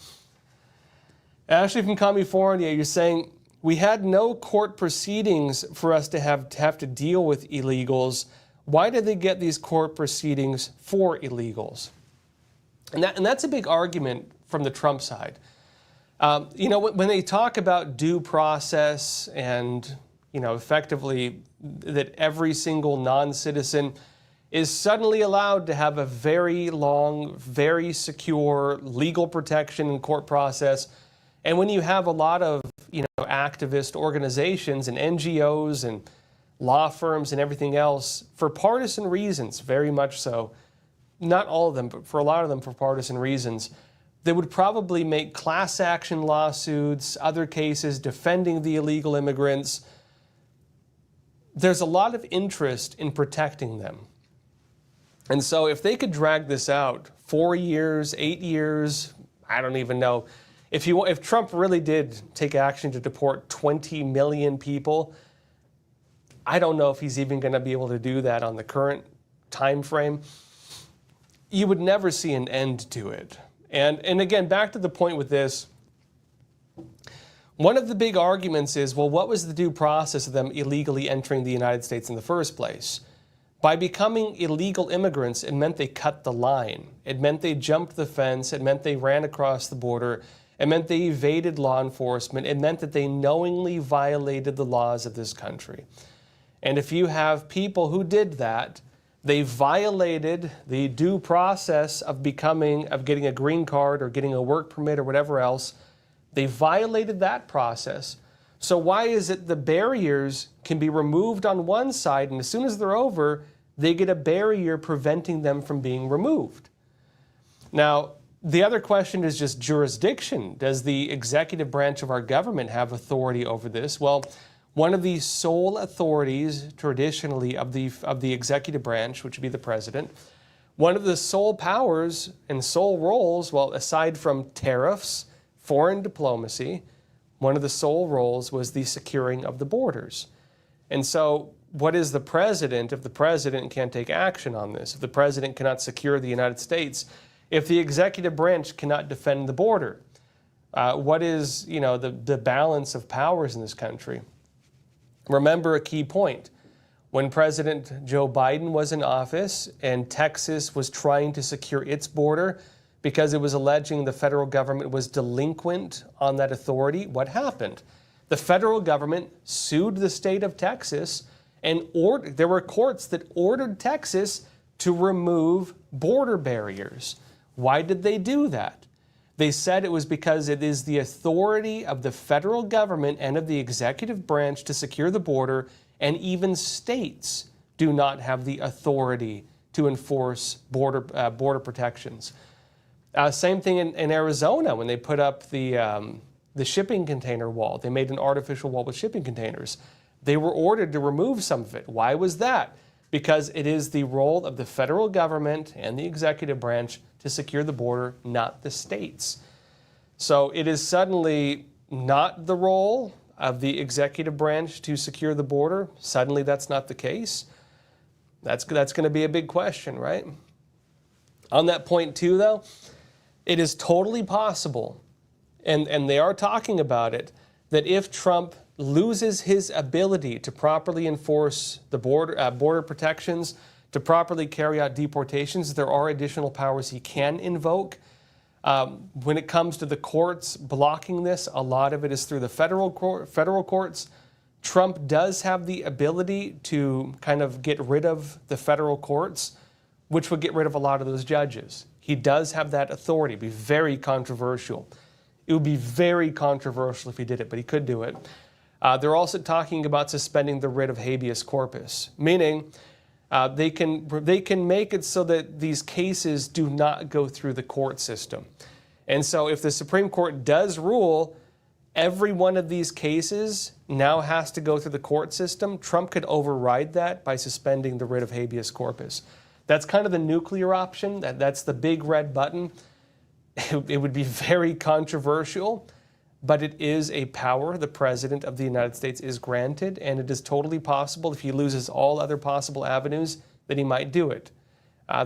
Ashley from California, you're saying, we had no court proceedings for us to have to deal with illegals. Why did they get these court proceedings for illegals? And that's a big argument from the Trump side. When they talk about due process and, effectively that every single non-citizen is suddenly allowed to have a very long, very secure legal protection and court process. And when you have a lot of, activist organizations and NGOs and law firms and everything else, for partisan reasons, very much so, not all of them, but for a lot of them for partisan reasons, they would probably make class action lawsuits, other cases defending the illegal immigrants. There's a lot of interest in protecting them. And so if they could drag this out 4 years, 8 years, I don't even know. If Trump really did take action to deport 20 million people, I don't know if he's even going to be able to do that on the current time frame. You would never see an end to it. And again, back to the point with this, one of the big arguments is, well, what was the due process of them illegally entering the United States in the first place? By becoming illegal immigrants, it meant they cut the line. It meant they jumped the fence. It meant they ran across the border. It meant they evaded law enforcement. It meant that they knowingly violated the laws of this country. And if you have people who did that, they violated the due process of getting a green card or getting a work permit or whatever else. They violated that process. So why is it the barriers can be removed on one side, and as soon as they're over, they get a barrier preventing them from being removed? Now, the other question is just jurisdiction. Does the executive branch of our government have authority over this? Well, one of the sole authorities traditionally of the executive branch, which would be the president, one of the sole powers and sole roles, well, aside from tariffs, foreign diplomacy, one of the sole roles was the securing of the borders. And so what is the president if the president can't take action on this? If the president cannot secure the United States, if the executive branch cannot defend the border, what is, the balance of powers in this country? Remember a key point. When President Joe Biden was in office and Texas was trying to secure its border because it was alleging the federal government was delinquent on that authority, what happened? The federal government sued the state of Texas, and there were courts that ordered Texas to remove border barriers. Why did they do that? They said it was because it is the authority of the federal government and of the executive branch to secure the border, and even states do not have the authority to enforce border protections. Same thing in Arizona when they put up the shipping container wall. They made an artificial wall with shipping containers. They were ordered to remove some of it. Why was that? Because it is the role of the federal government and the executive branch to secure the border, not the states. So it is suddenly not the role of the executive branch to secure the border. Suddenly that's not the case. That's going to be a big question, right? On that point too, though, it is totally possible, and they are talking about it, that if Trump loses his ability to properly enforce the border protections, to properly carry out deportations, there are additional powers he can invoke. When it comes to the courts blocking this, a lot of it is through the federal courts. Trump does have the ability to kind of get rid of the federal courts, which would get rid of a lot of those judges. He does have that authority. It'd be very controversial. It would be very controversial if he did it, but he could do it. They're also talking about suspending the writ of habeas corpus, meaning they can make it so that these cases do not go through the court system. And so if the Supreme Court does rule every one of these cases now has to go through the court system, Trump could override that by suspending the writ of habeas corpus. That's kind of the nuclear option. That's the big red button. It would be very controversial, but it is a power the President of the United States is granted, and it is totally possible if he loses all other possible avenues that he might do it.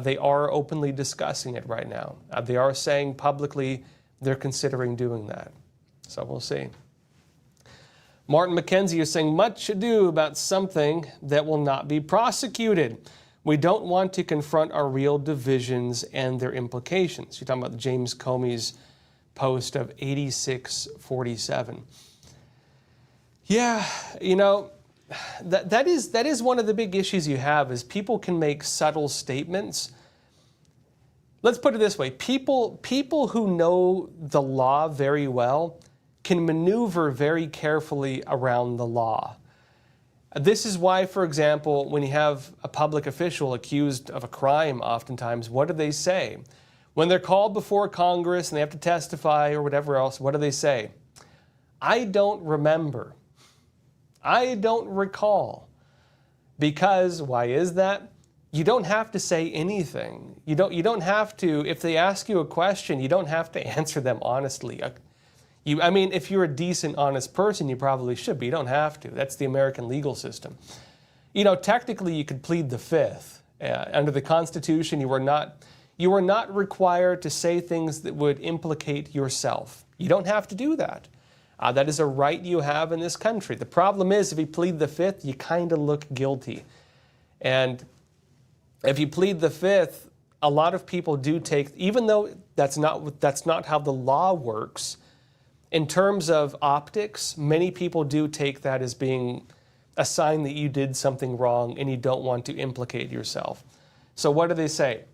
They are openly discussing it right now. They are saying publicly they're considering doing that. So we'll see. Martin McKenzie is saying, much ado about something that will not be prosecuted. We don't want to confront our real divisions and their implications. You're talking about James Comey's post of 8647. Yeah, that is one of the big issues you have is people can make subtle statements. Let's put it this way. People who know the law very well can maneuver very carefully around the law. This is why, for example, when you have a public official accused of a crime, oftentimes, what do they say? When they're called before Congress and they have to testify or whatever else, what do they say? I don't remember. I don't recall. Because, why is that? you don't have to say anything. You don't have to, if they ask you a question, you don't have to answer them honestly. I mean, if you're a decent, honest person, you probably should, but you don't have to. That's the American legal system. You know, technically you could plead the fifth. Under the Constitution, you were not required to say things that would implicate yourself. You don't have to do that. That is a right you have in this country. The problem is, if you plead the fifth, you kind of look guilty. And if you plead the fifth, a lot of people do take, even though that's not how the law works, in terms of optics, many people do take that as being a sign that you did something wrong and you don't want to implicate yourself. So what do they say?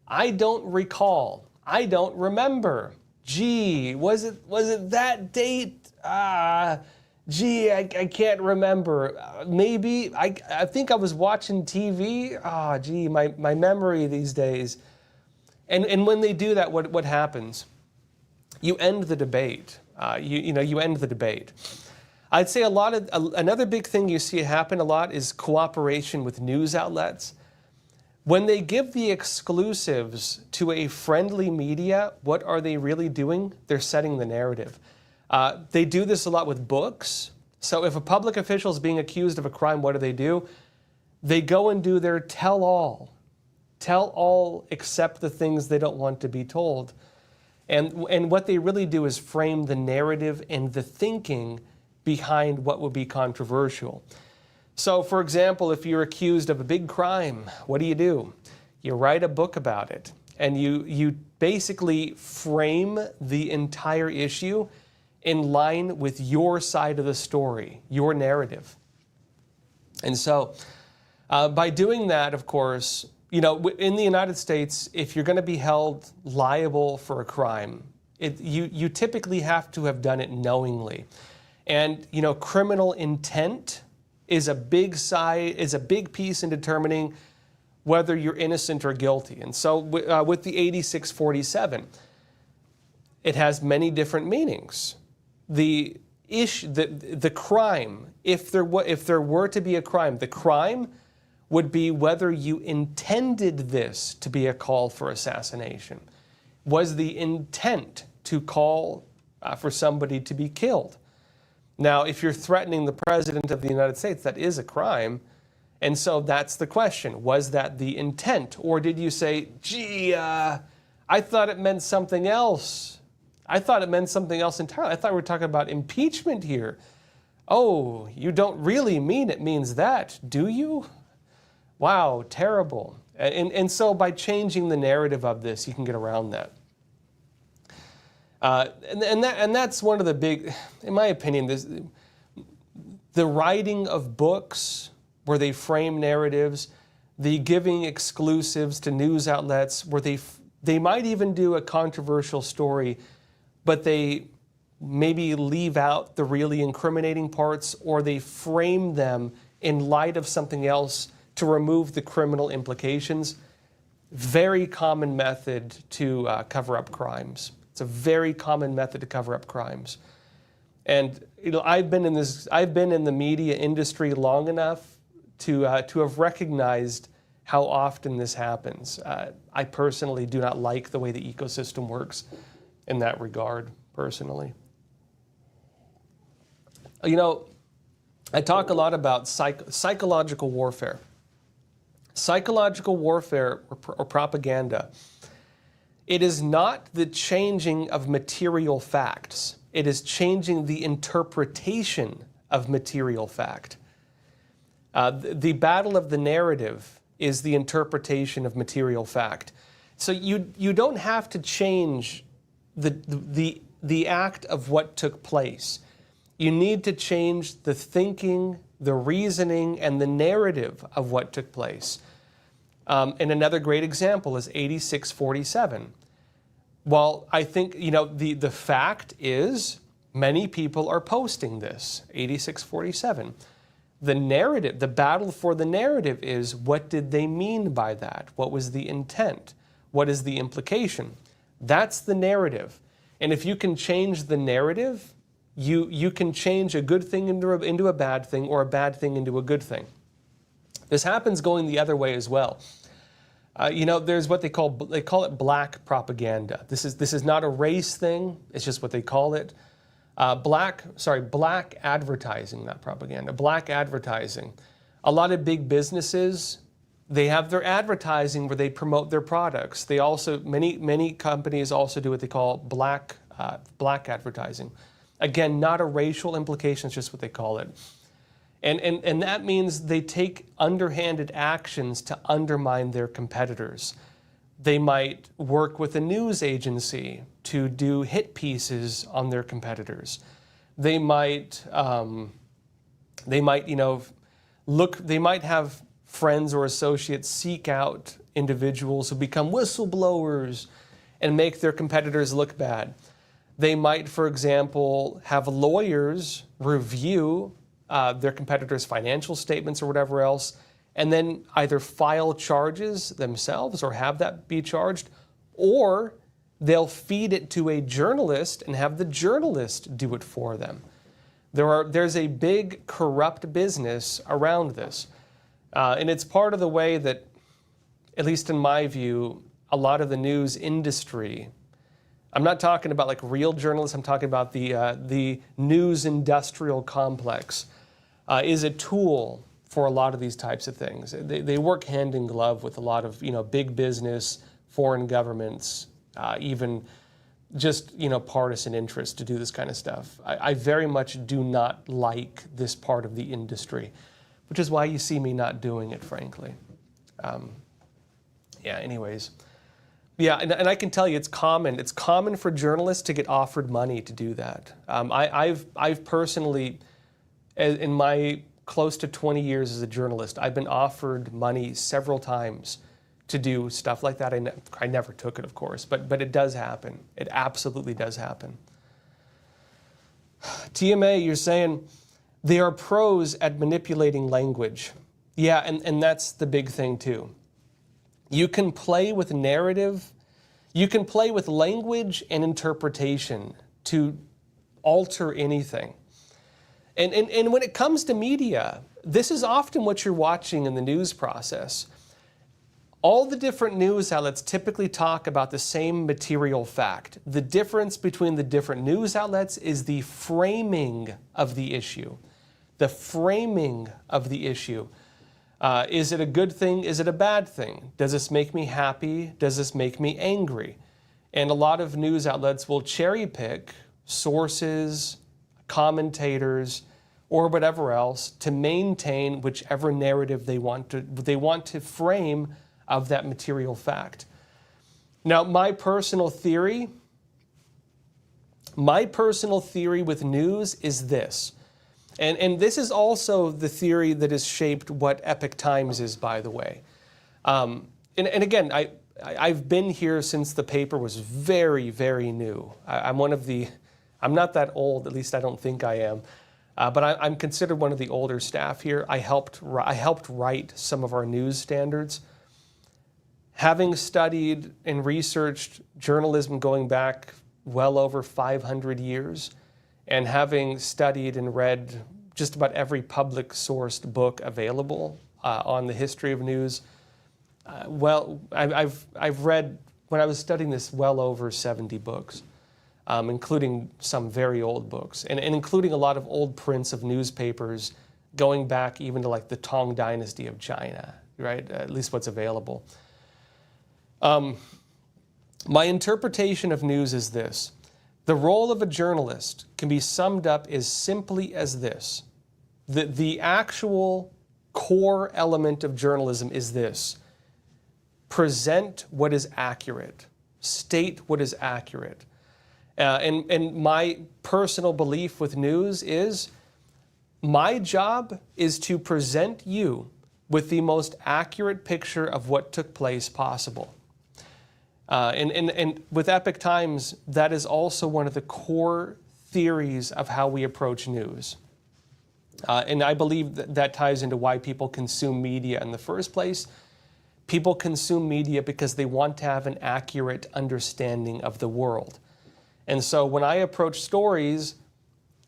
I don't recall. I don't remember. Gee, was it that date? Gee, I can't remember. Maybe, I think I was watching TV. Gee, my memory these days. And when they do that, what happens? You end the debate. You end the debate. I'd say another big thing you see happen a lot is cooperation with news outlets. When they give the exclusives to a friendly media, what are they really doing? They're setting the narrative. They do this a lot with books. So if a public official is being accused of a crime, what do? They go and do their tell-all. Tell-all except the things they don't want to be told. And what they really do is frame the narrative and the thinking behind what would be controversial. So, for example, if you're accused of a big crime, what do? You write a book about it, and you basically frame the entire issue in line with your side of the story, your narrative. And so, by doing that, of course, you know, in the United States, if you're going to be held liable for a crime, you typically have to have done it knowingly. And, you know, criminal intent is a big piece in determining whether you're innocent or guilty. And so with the 8647, it has many different meanings. The crime, if there were to be a crime, the crime would be whether you intended this to be a call for assassination. Was the intent to call for somebody to be killed? Now, if you're threatening the President of the United States, that is a crime. And so that's the question. Was that the intent? Or did you say, gee, I thought it meant something else. I thought it meant something else entirely. I thought we were talking about impeachment here. Oh, you don't really mean it means that, do you? Wow, terrible. And so by changing the narrative of this, you can get around that. And that's one of the big, in my opinion, the writing of books where they frame narratives, the giving exclusives to news outlets where they might even do a controversial story, but they maybe leave out the really incriminating parts, or they frame them in light of something else to remove the criminal implications. Very common method to cover up crimes. It's a very common method to cover up crimes. And you know, I've been in the media industry long enough to have recognized how often this happens. I personally do not like the way the ecosystem works in that regard, personally. You know, I talk a lot about psychological warfare. Psychological warfare or propaganda. It is not the changing of material facts. It is changing the interpretation of material fact. The battle of the narrative is the interpretation of material fact. So you don't have to change the act of what took place. You need to change the thinking, the reasoning, and the narrative of what took place. And another great example is 8647. Well, I think, you know, the fact is many people are posting this, 8647. The narrative, the battle for the narrative is, what did they mean by that? What was the intent? What is the implication? That's the narrative. And if you can change the narrative, you can change a good thing into a bad thing, or a bad thing into a good thing. This happens going the other way as well. There's what they call it black propaganda. This is not a race thing. It's just what they call it. Black advertising, not propaganda. Black advertising. A lot of big businesses, they have their advertising where they promote their products. They also, many companies also do what they call black advertising. Again, not a racial implication, it's just what they call it. And that means they take underhanded actions to undermine their competitors. They might work with a news agency to do hit pieces on their competitors. They might have friends or associates seek out individuals who become whistleblowers and make their competitors look bad. They might, for example, have lawyers review their competitors' financial statements or whatever else, and then either file charges themselves or have that be charged, or they'll feed it to a journalist and have the journalist do it for them. There's a big corrupt business around this. And it's part of the way that, at least in my view, a lot of the news industry, I'm not talking about like real journalists, I'm talking about the news industrial complex, is a tool for a lot of these types of things. They work hand in glove with a lot of big business, foreign governments, even just partisan interests to do this kind of stuff. I very much do not like this part of the industry, which is why you see me not doing it, frankly. Anyways. Yeah, and I can tell you it's common. It's common for journalists to get offered money to do that. I've personally, in my close to 20 years as a journalist, I've been offered money several times to do stuff like that. I never took it, of course, but it does happen. It absolutely does happen. TMA, you're saying they are pros at manipulating language. Yeah, and that's the big thing too. You can play with narrative, you can play with language and interpretation to alter anything. And when it comes to media, this is often what you're watching in the news process. All the different news outlets typically talk about the same material fact. The difference between the different news outlets is the framing of the issue. The framing of the issue. Is it a good thing? Is it a bad thing? Does this make me happy? Does this make me angry? And a lot of news outlets will cherry pick sources, commentators, or whatever else to maintain whichever narrative they want to frame of that material fact. Now, my personal theory with news is this. And this is also the theory that has shaped what Epoch Times is, by the way. And again, I've been here since the paper was very, very new. I'm not that old, at least I don't think I am, but I'm considered one of the older staff here. I helped write some of our news standards. Having studied and researched journalism going back well over 500 years, and having studied and read just about every public sourced book available on the history of news, I've read, when I was studying this, well over 70 books, including some very old books, and including a lot of old prints of newspapers going back even to like the Tang Dynasty of China, right? At least what's available. My interpretation of news is this. The role of a journalist can be summed up as simply as this. The actual core element of journalism is this. Present what is accurate. State what is accurate. And my personal belief with news is my job is to present you with the most accurate picture of what took place possible. And with Epoch Times, that is also one of the core theories of how we approach news. And I believe that ties into why people consume media in the first place. People consume media because they want to have an accurate understanding of the world. And so when I approach stories,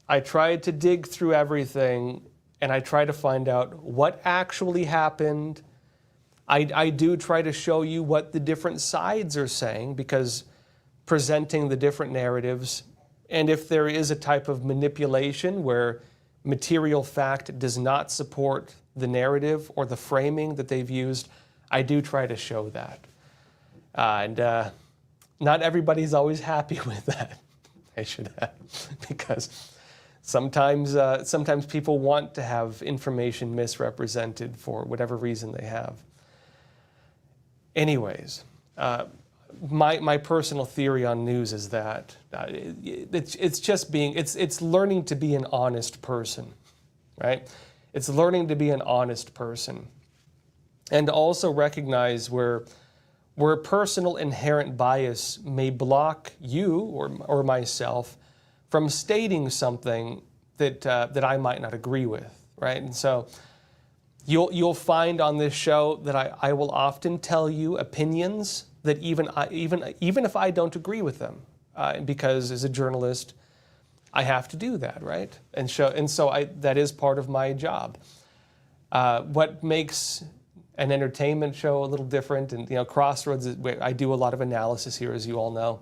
I try to dig through everything and I try to find out what actually happened. I do try to show you what the different sides are saying, because presenting the different narratives, and if there is a type of manipulation where material fact does not support the narrative or the framing that they've used, I do try to show that. Not everybody's always happy with that, I should add, because sometimes people want to have information misrepresented for whatever reason they have. Anyways, my personal theory on news is that it's learning to be an honest person, right? It's learning to be an honest person, and also recognize where personal inherent bias may block you or myself from stating something that I might not agree with, right? And so you'll find on this show that I will often tell you opinions that even if I don't agree with them, because as a journalist, I have to do that, right? And so that is part of my job. What makes an entertainment show a little different, and Crossroads, I do a lot of analysis here, as you all know.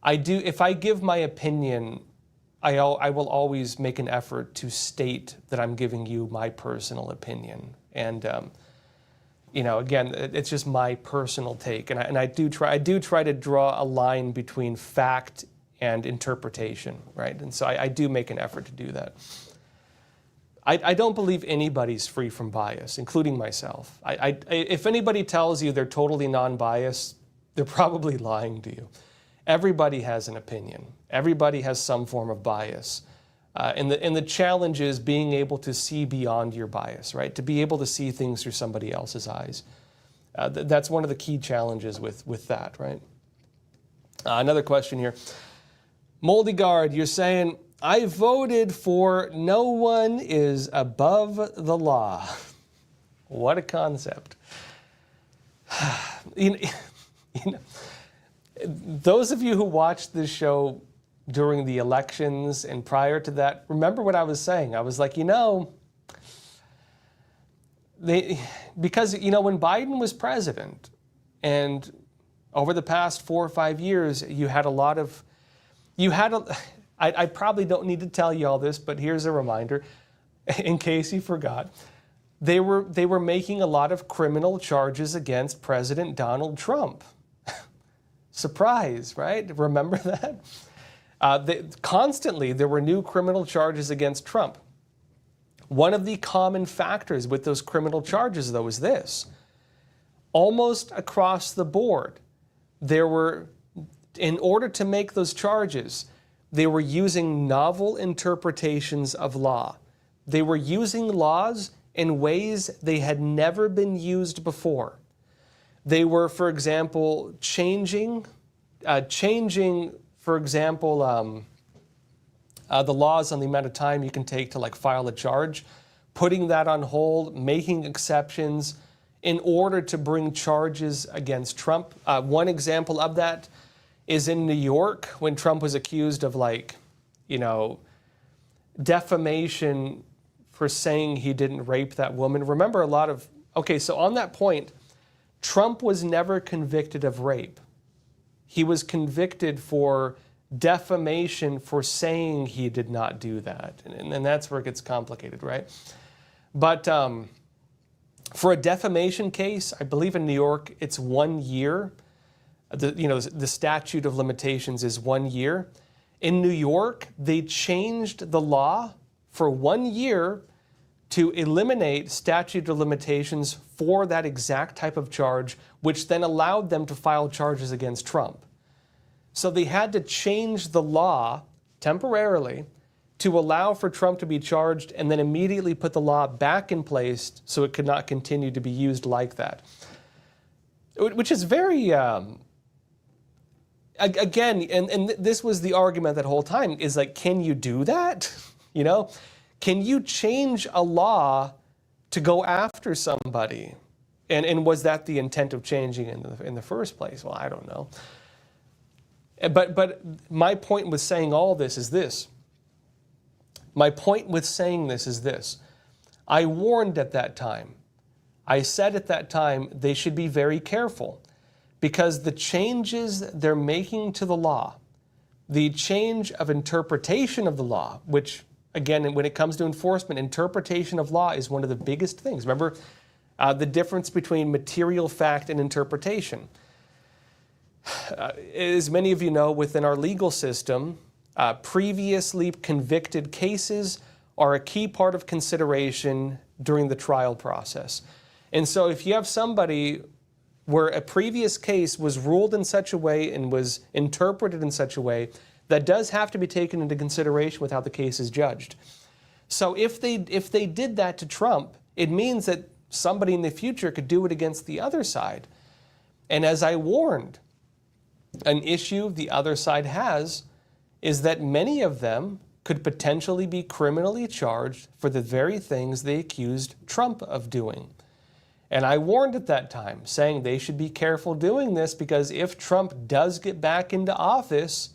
If I give my opinion, I will always make an effort to state that I'm giving you my personal opinion. And again, it's just my personal take, and I do try to draw a line between fact and interpretation, right? And so I do make an effort to do that. I don't believe anybody's free from bias, including myself. If anybody tells you they're totally non-biased, they're probably lying to you. Everybody has an opinion. Everybody has some form of bias. And the challenge is being able to see beyond your bias, right? To be able to see things through somebody else's eyes. That's one of the key challenges with that, right? Another question here. Moldy Guard, you're saying, I voted for no one is above the law. What a concept. Those of you who watched this show during the elections and prior to that, remember what I was saying. I was like, because when Biden was president, and over the past 4 or 5 years, I probably don't need to tell you all this, but here's a reminder, in case you forgot. They were making a lot of criminal charges against President Donald Trump. Surprise, right? Remember that? Constantly, there were new criminal charges against Trump. One of the common factors with those criminal charges, though, is this. Almost across the board, in order to make those charges, they were using novel interpretations of law. They were using laws in ways they had never been used before. They were, for example, changing, for example, the laws on the amount of time you can take to file a charge, putting that on hold, making exceptions in order to bring charges against Trump. One example of that is in New York, when Trump was accused of defamation for saying he didn't rape that woman. Remember so on that point, Trump was never convicted of rape. He was convicted for defamation for saying he did not do that. And that's where it gets complicated, right? But for a defamation case, I believe in New York, it's 1 year. The statute of limitations is 1 year. In New York, they changed the law for 1 year to eliminate statute of limitations for that exact type of charge, which then allowed them to file charges against Trump. So they had to change the law temporarily to allow for Trump to be charged and then immediately put the law back in place so it could not continue to be used like that. Which is very... Again, and this was the argument that whole time, is can you do that? Can you change a law to go after somebody? And was that the intent of changing in the first place? Well, I don't know. But my point with saying all this is this. My point with saying this is this. I warned at that time. I said at that time they should be very careful because the changes they're making to the law, the change of interpretation of the law, which, again, when it comes to enforcement, interpretation of law is one of the biggest things. Remember the difference between material fact and interpretation. As many of you know, within our legal system, previously convicted cases are a key part of consideration during the trial process. And so if you have somebody where a previous case was ruled in such a way and was interpreted in such a way, that does have to be taken into consideration with how the case is judged. So if they did that to Trump, it means that somebody in the future could do it against the other side. And as I warned, an issue the other side has is that many of them could potentially be criminally charged for the very things they accused Trump of doing. And I warned at that time, saying they should be careful doing this because if Trump does get back into office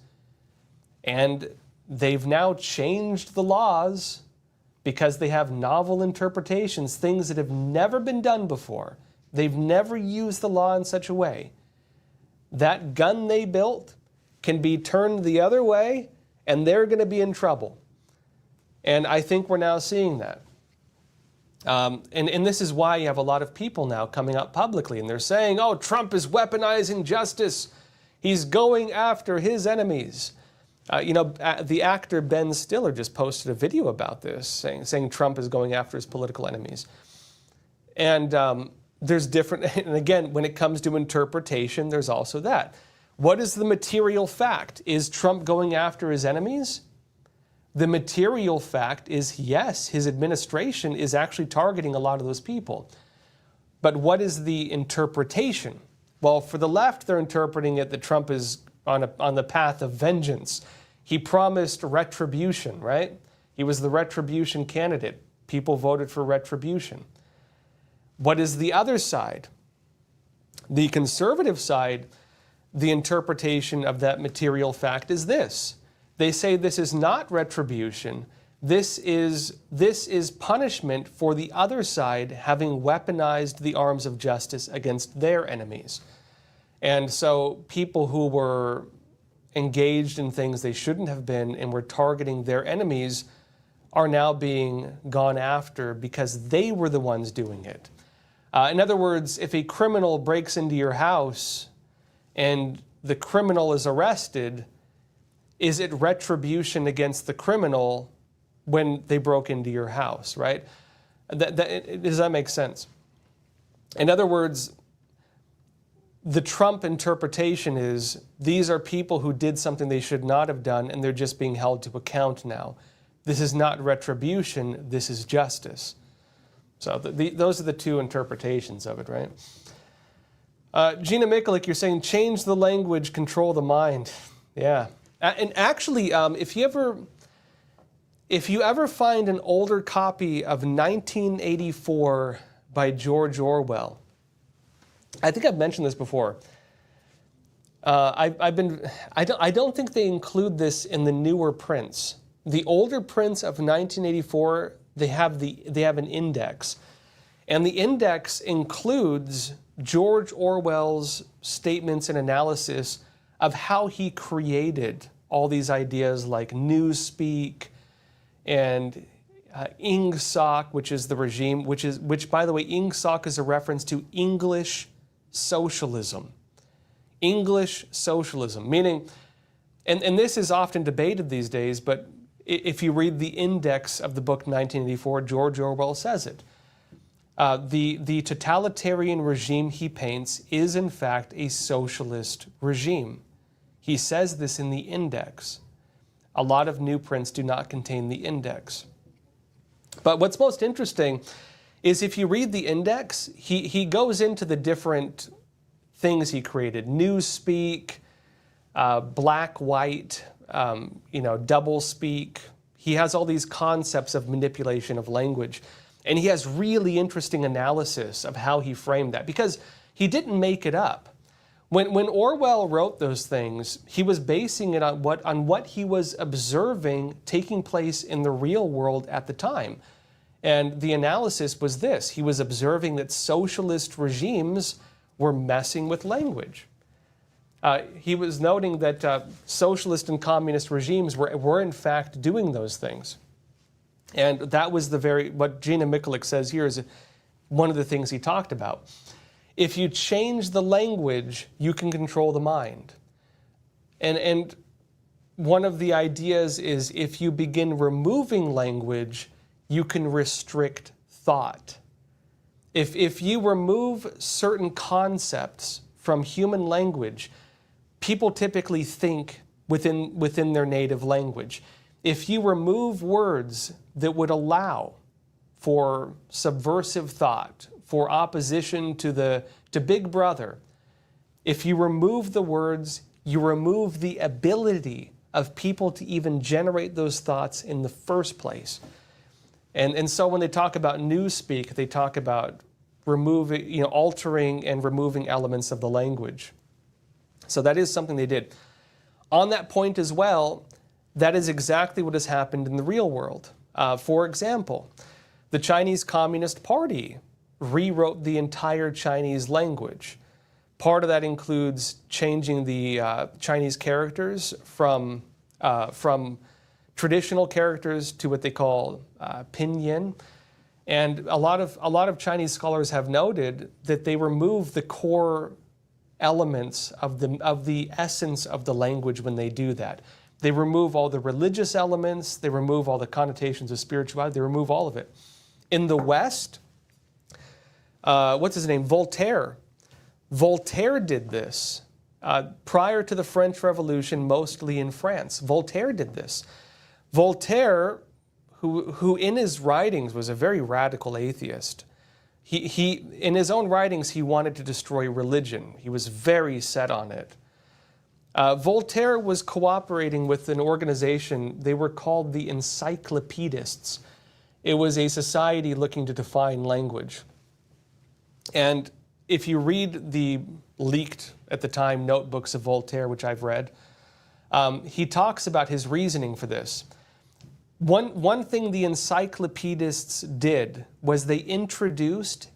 and they've now changed the laws because they have novel interpretations, things that have never been done before, they've never used the law in such a way, that gun they built can be turned the other way and they're going to be in trouble. And I think we're now seeing that. And this is why you have a lot of people now coming up publicly and they're saying, oh, Trump is weaponizing justice. He's going after his enemies. The actor Ben Stiller just posted a video about this, saying Trump is going after his political enemies. And there's different, and again, when it comes to interpretation, there's also that. What is the material fact? Is Trump going after his enemies? The material fact is, yes, his administration is actually targeting a lot of those people. But what is the interpretation? Well, for the left, they're interpreting it that Trump is on the path of vengeance. He promised retribution, right? He was the retribution candidate. People voted for retribution. What is the other side? The conservative side, the interpretation of that material fact is this. They say this is not retribution. This is punishment for the other side having weaponized the arms of justice against their enemies. And so people who were engaged in things they shouldn't have been and were targeting their enemies are now being gone after because they were the ones doing it. In other words, if a criminal breaks into your house and the criminal is arrested, is it retribution against the criminal when they broke into your house, right? Does that make sense? In other words, the Trump interpretation is these are people who did something they should not have done and they're just being held to account now. This is not retribution, this is justice. So those are the two interpretations of it, right? Gina Mikulik, you're saying change the language, control the mind. Yeah. And actually, if you ever find an older copy of 1984 by George Orwell, I think I've mentioned this before. I don't think they include this in the newer prints. The older prints of 1984, they have an index, and the index includes George Orwell's statements and analysis of how he created all these ideas like newspeak and INGSOC, which is the regime, which by the way, INGSOC is a reference to English socialism. English socialism, meaning, and this is often debated these days, but if you read the index of the book 1984, George Orwell says it. The totalitarian regime he paints is in fact a socialist regime. He says this in the index. A lot of new prints do not contain the index. But what's most interesting is if you read the index, he goes into the different things he created. Newspeak, black, white, double speak. He has all these concepts of manipulation of language. And he has really interesting analysis of how he framed that because he didn't make it up. When Orwell wrote those things, he was basing it on what he was observing taking place in the real world at the time. And the analysis was this. He was observing that socialist regimes were messing with language. He was noting that socialist and communist regimes were in fact doing those things. And that was what Gina Mikulik says here is one of the things he talked about. If you change the language, you can control the mind. And one of the ideas is if you begin removing language, you can restrict thought. If you remove certain concepts from human language, people typically think within their native language. If you remove words that would allow for subversive thought, for opposition to Big Brother, if you remove the words, you remove the ability of people to even generate those thoughts in the first place. And so when they talk about newspeak, they talk about removing, altering and removing elements of the language. So that is something they did. On that point as well, that is exactly what has happened in the real world. For example, the Chinese Communist Party rewrote the entire Chinese language. Part of that includes changing the Chinese characters from traditional characters to what they call pinyin. And a lot of Chinese scholars have noted that they remove the core elements of the essence of the language when they do that. They remove all the religious elements, they remove all the connotations of spirituality, they remove all of it. In the West, what's his name? Voltaire. Voltaire did this prior to the French Revolution, mostly in France. Voltaire did this. Voltaire, who in his writings was a very radical atheist, he in his own writings, he wanted to destroy religion. He was very set on it. Voltaire was cooperating with an organization, they were called the Encyclopedists. It was a society looking to define language. And if you read the leaked, at the time, notebooks of Voltaire, which I've read, he talks about his reasoning for this. One thing the Encyclopedists did was they introduced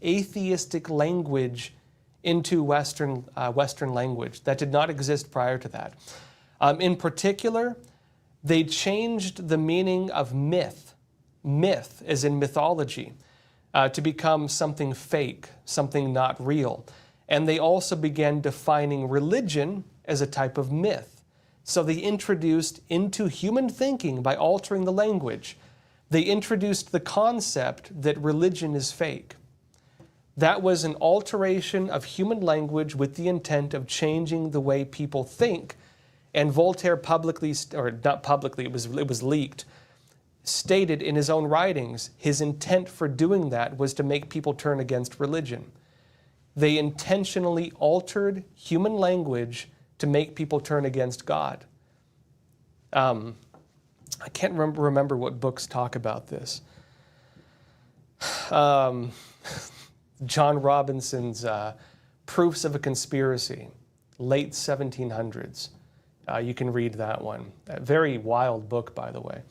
atheistic language into Western language that did not exist prior to that. In particular, they changed the meaning of myth as in mythology, to become something fake, something not real. And they also began defining religion as a type of myth. So they introduced into human thinking, by altering the language, they introduced the concept that religion is fake. That was an alteration of human language with the intent of changing the way people think. And Voltaire publicly, or not publicly, it was leaked, stated in his own writings, his intent for doing that was to make people turn against religion. They intentionally altered human language to make people turn against God. I can't remember what books talk about this. John Robinson's Proofs of a Conspiracy, late 1700s. You can read that one. A very wild book, by the way.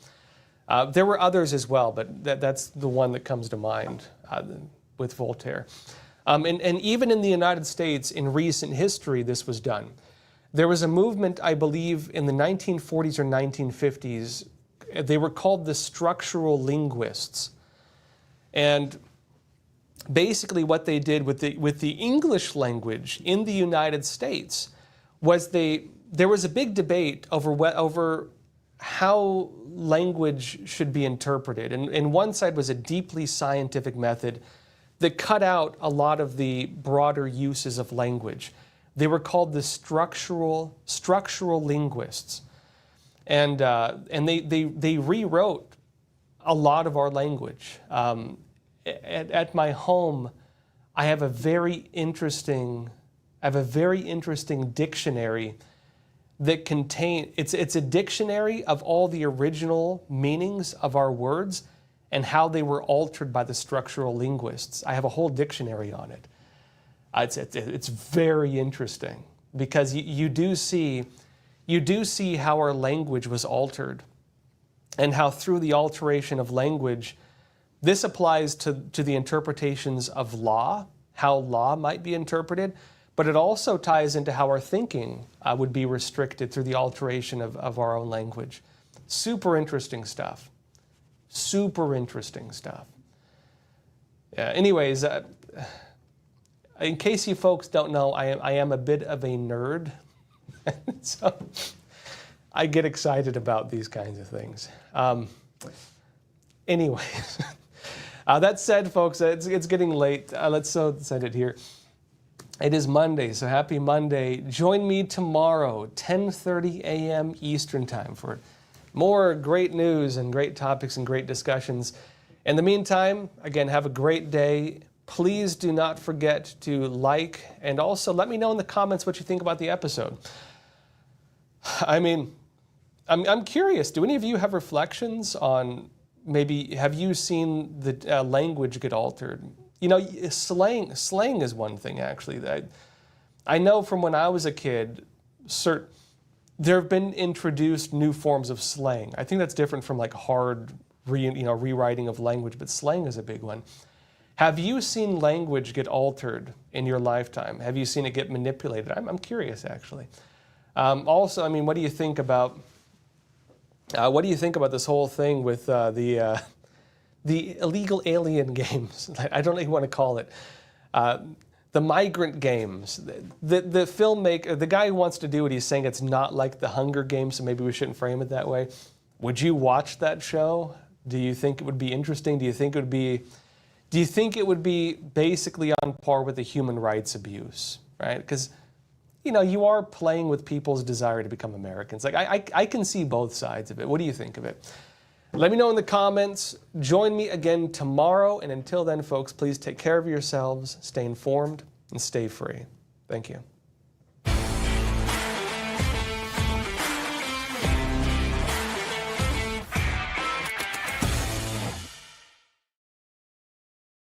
There were others as well, but that's the one that comes to mind with Voltaire. And even in the United States, in recent history, this was done. There was a movement, I believe, in the 1940s or 1950s. They were called the structural linguists. And basically what they did with the English language in the United States was there was a big debate over how language should be interpreted. And one side was a deeply scientific method that cut out a lot of the broader uses of language. They were called the structural linguists. And they rewrote a lot of our language. At my home, I have a very interesting dictionary that it's a dictionary of all the original meanings of our words and how they were altered by the structural linguists. I have a whole dictionary on it. It's very interesting because you do see how our language was altered. and how through the alteration of language, this applies to the interpretations of law, how law might be interpreted, but it also ties into how our thinking would be restricted through the alteration of our own language. Super interesting stuff. Super interesting stuff. Anyways, in case you folks don't know, I am a bit of a nerd. So I get excited about these kinds of things. Anyways, that said, folks, it's getting late. Let's send it here. It is Monday, so happy Monday. Join me tomorrow, 10:30 a.m. Eastern Time, for more great news and great topics and great discussions. In the meantime, again, have a great day. Please do not forget to like, and also let me know in the comments what you think about the episode. I mean, I'm curious, do any of you have reflections on maybe, have you seen the language get altered? You know, slang is one thing, actually. That I know from when I was a kid, there have been introduced new forms of slang. I think that's different from like hard rewriting of language, but slang is a big one. Have you seen language get altered in your lifetime? Have you seen it get manipulated? I'm curious, actually. Also, I mean, what do you think about this whole thing with the illegal alien games? I don't know what you want to call it. The migrant games. The filmmaker, the guy who wants to do it, he's saying it's not like the Hunger Games, so maybe we shouldn't frame it that way. Would you watch that show? Do you think it would be interesting? Do you think it would be basically on par with the human rights abuse, right? Because, you know, you are playing with people's desire to become Americans. Like, I can see both sides of it. What do you think of it? Let me know in the comments. Join me again tomorrow. And until then, folks, please take care of yourselves, stay informed, and stay free. Thank you.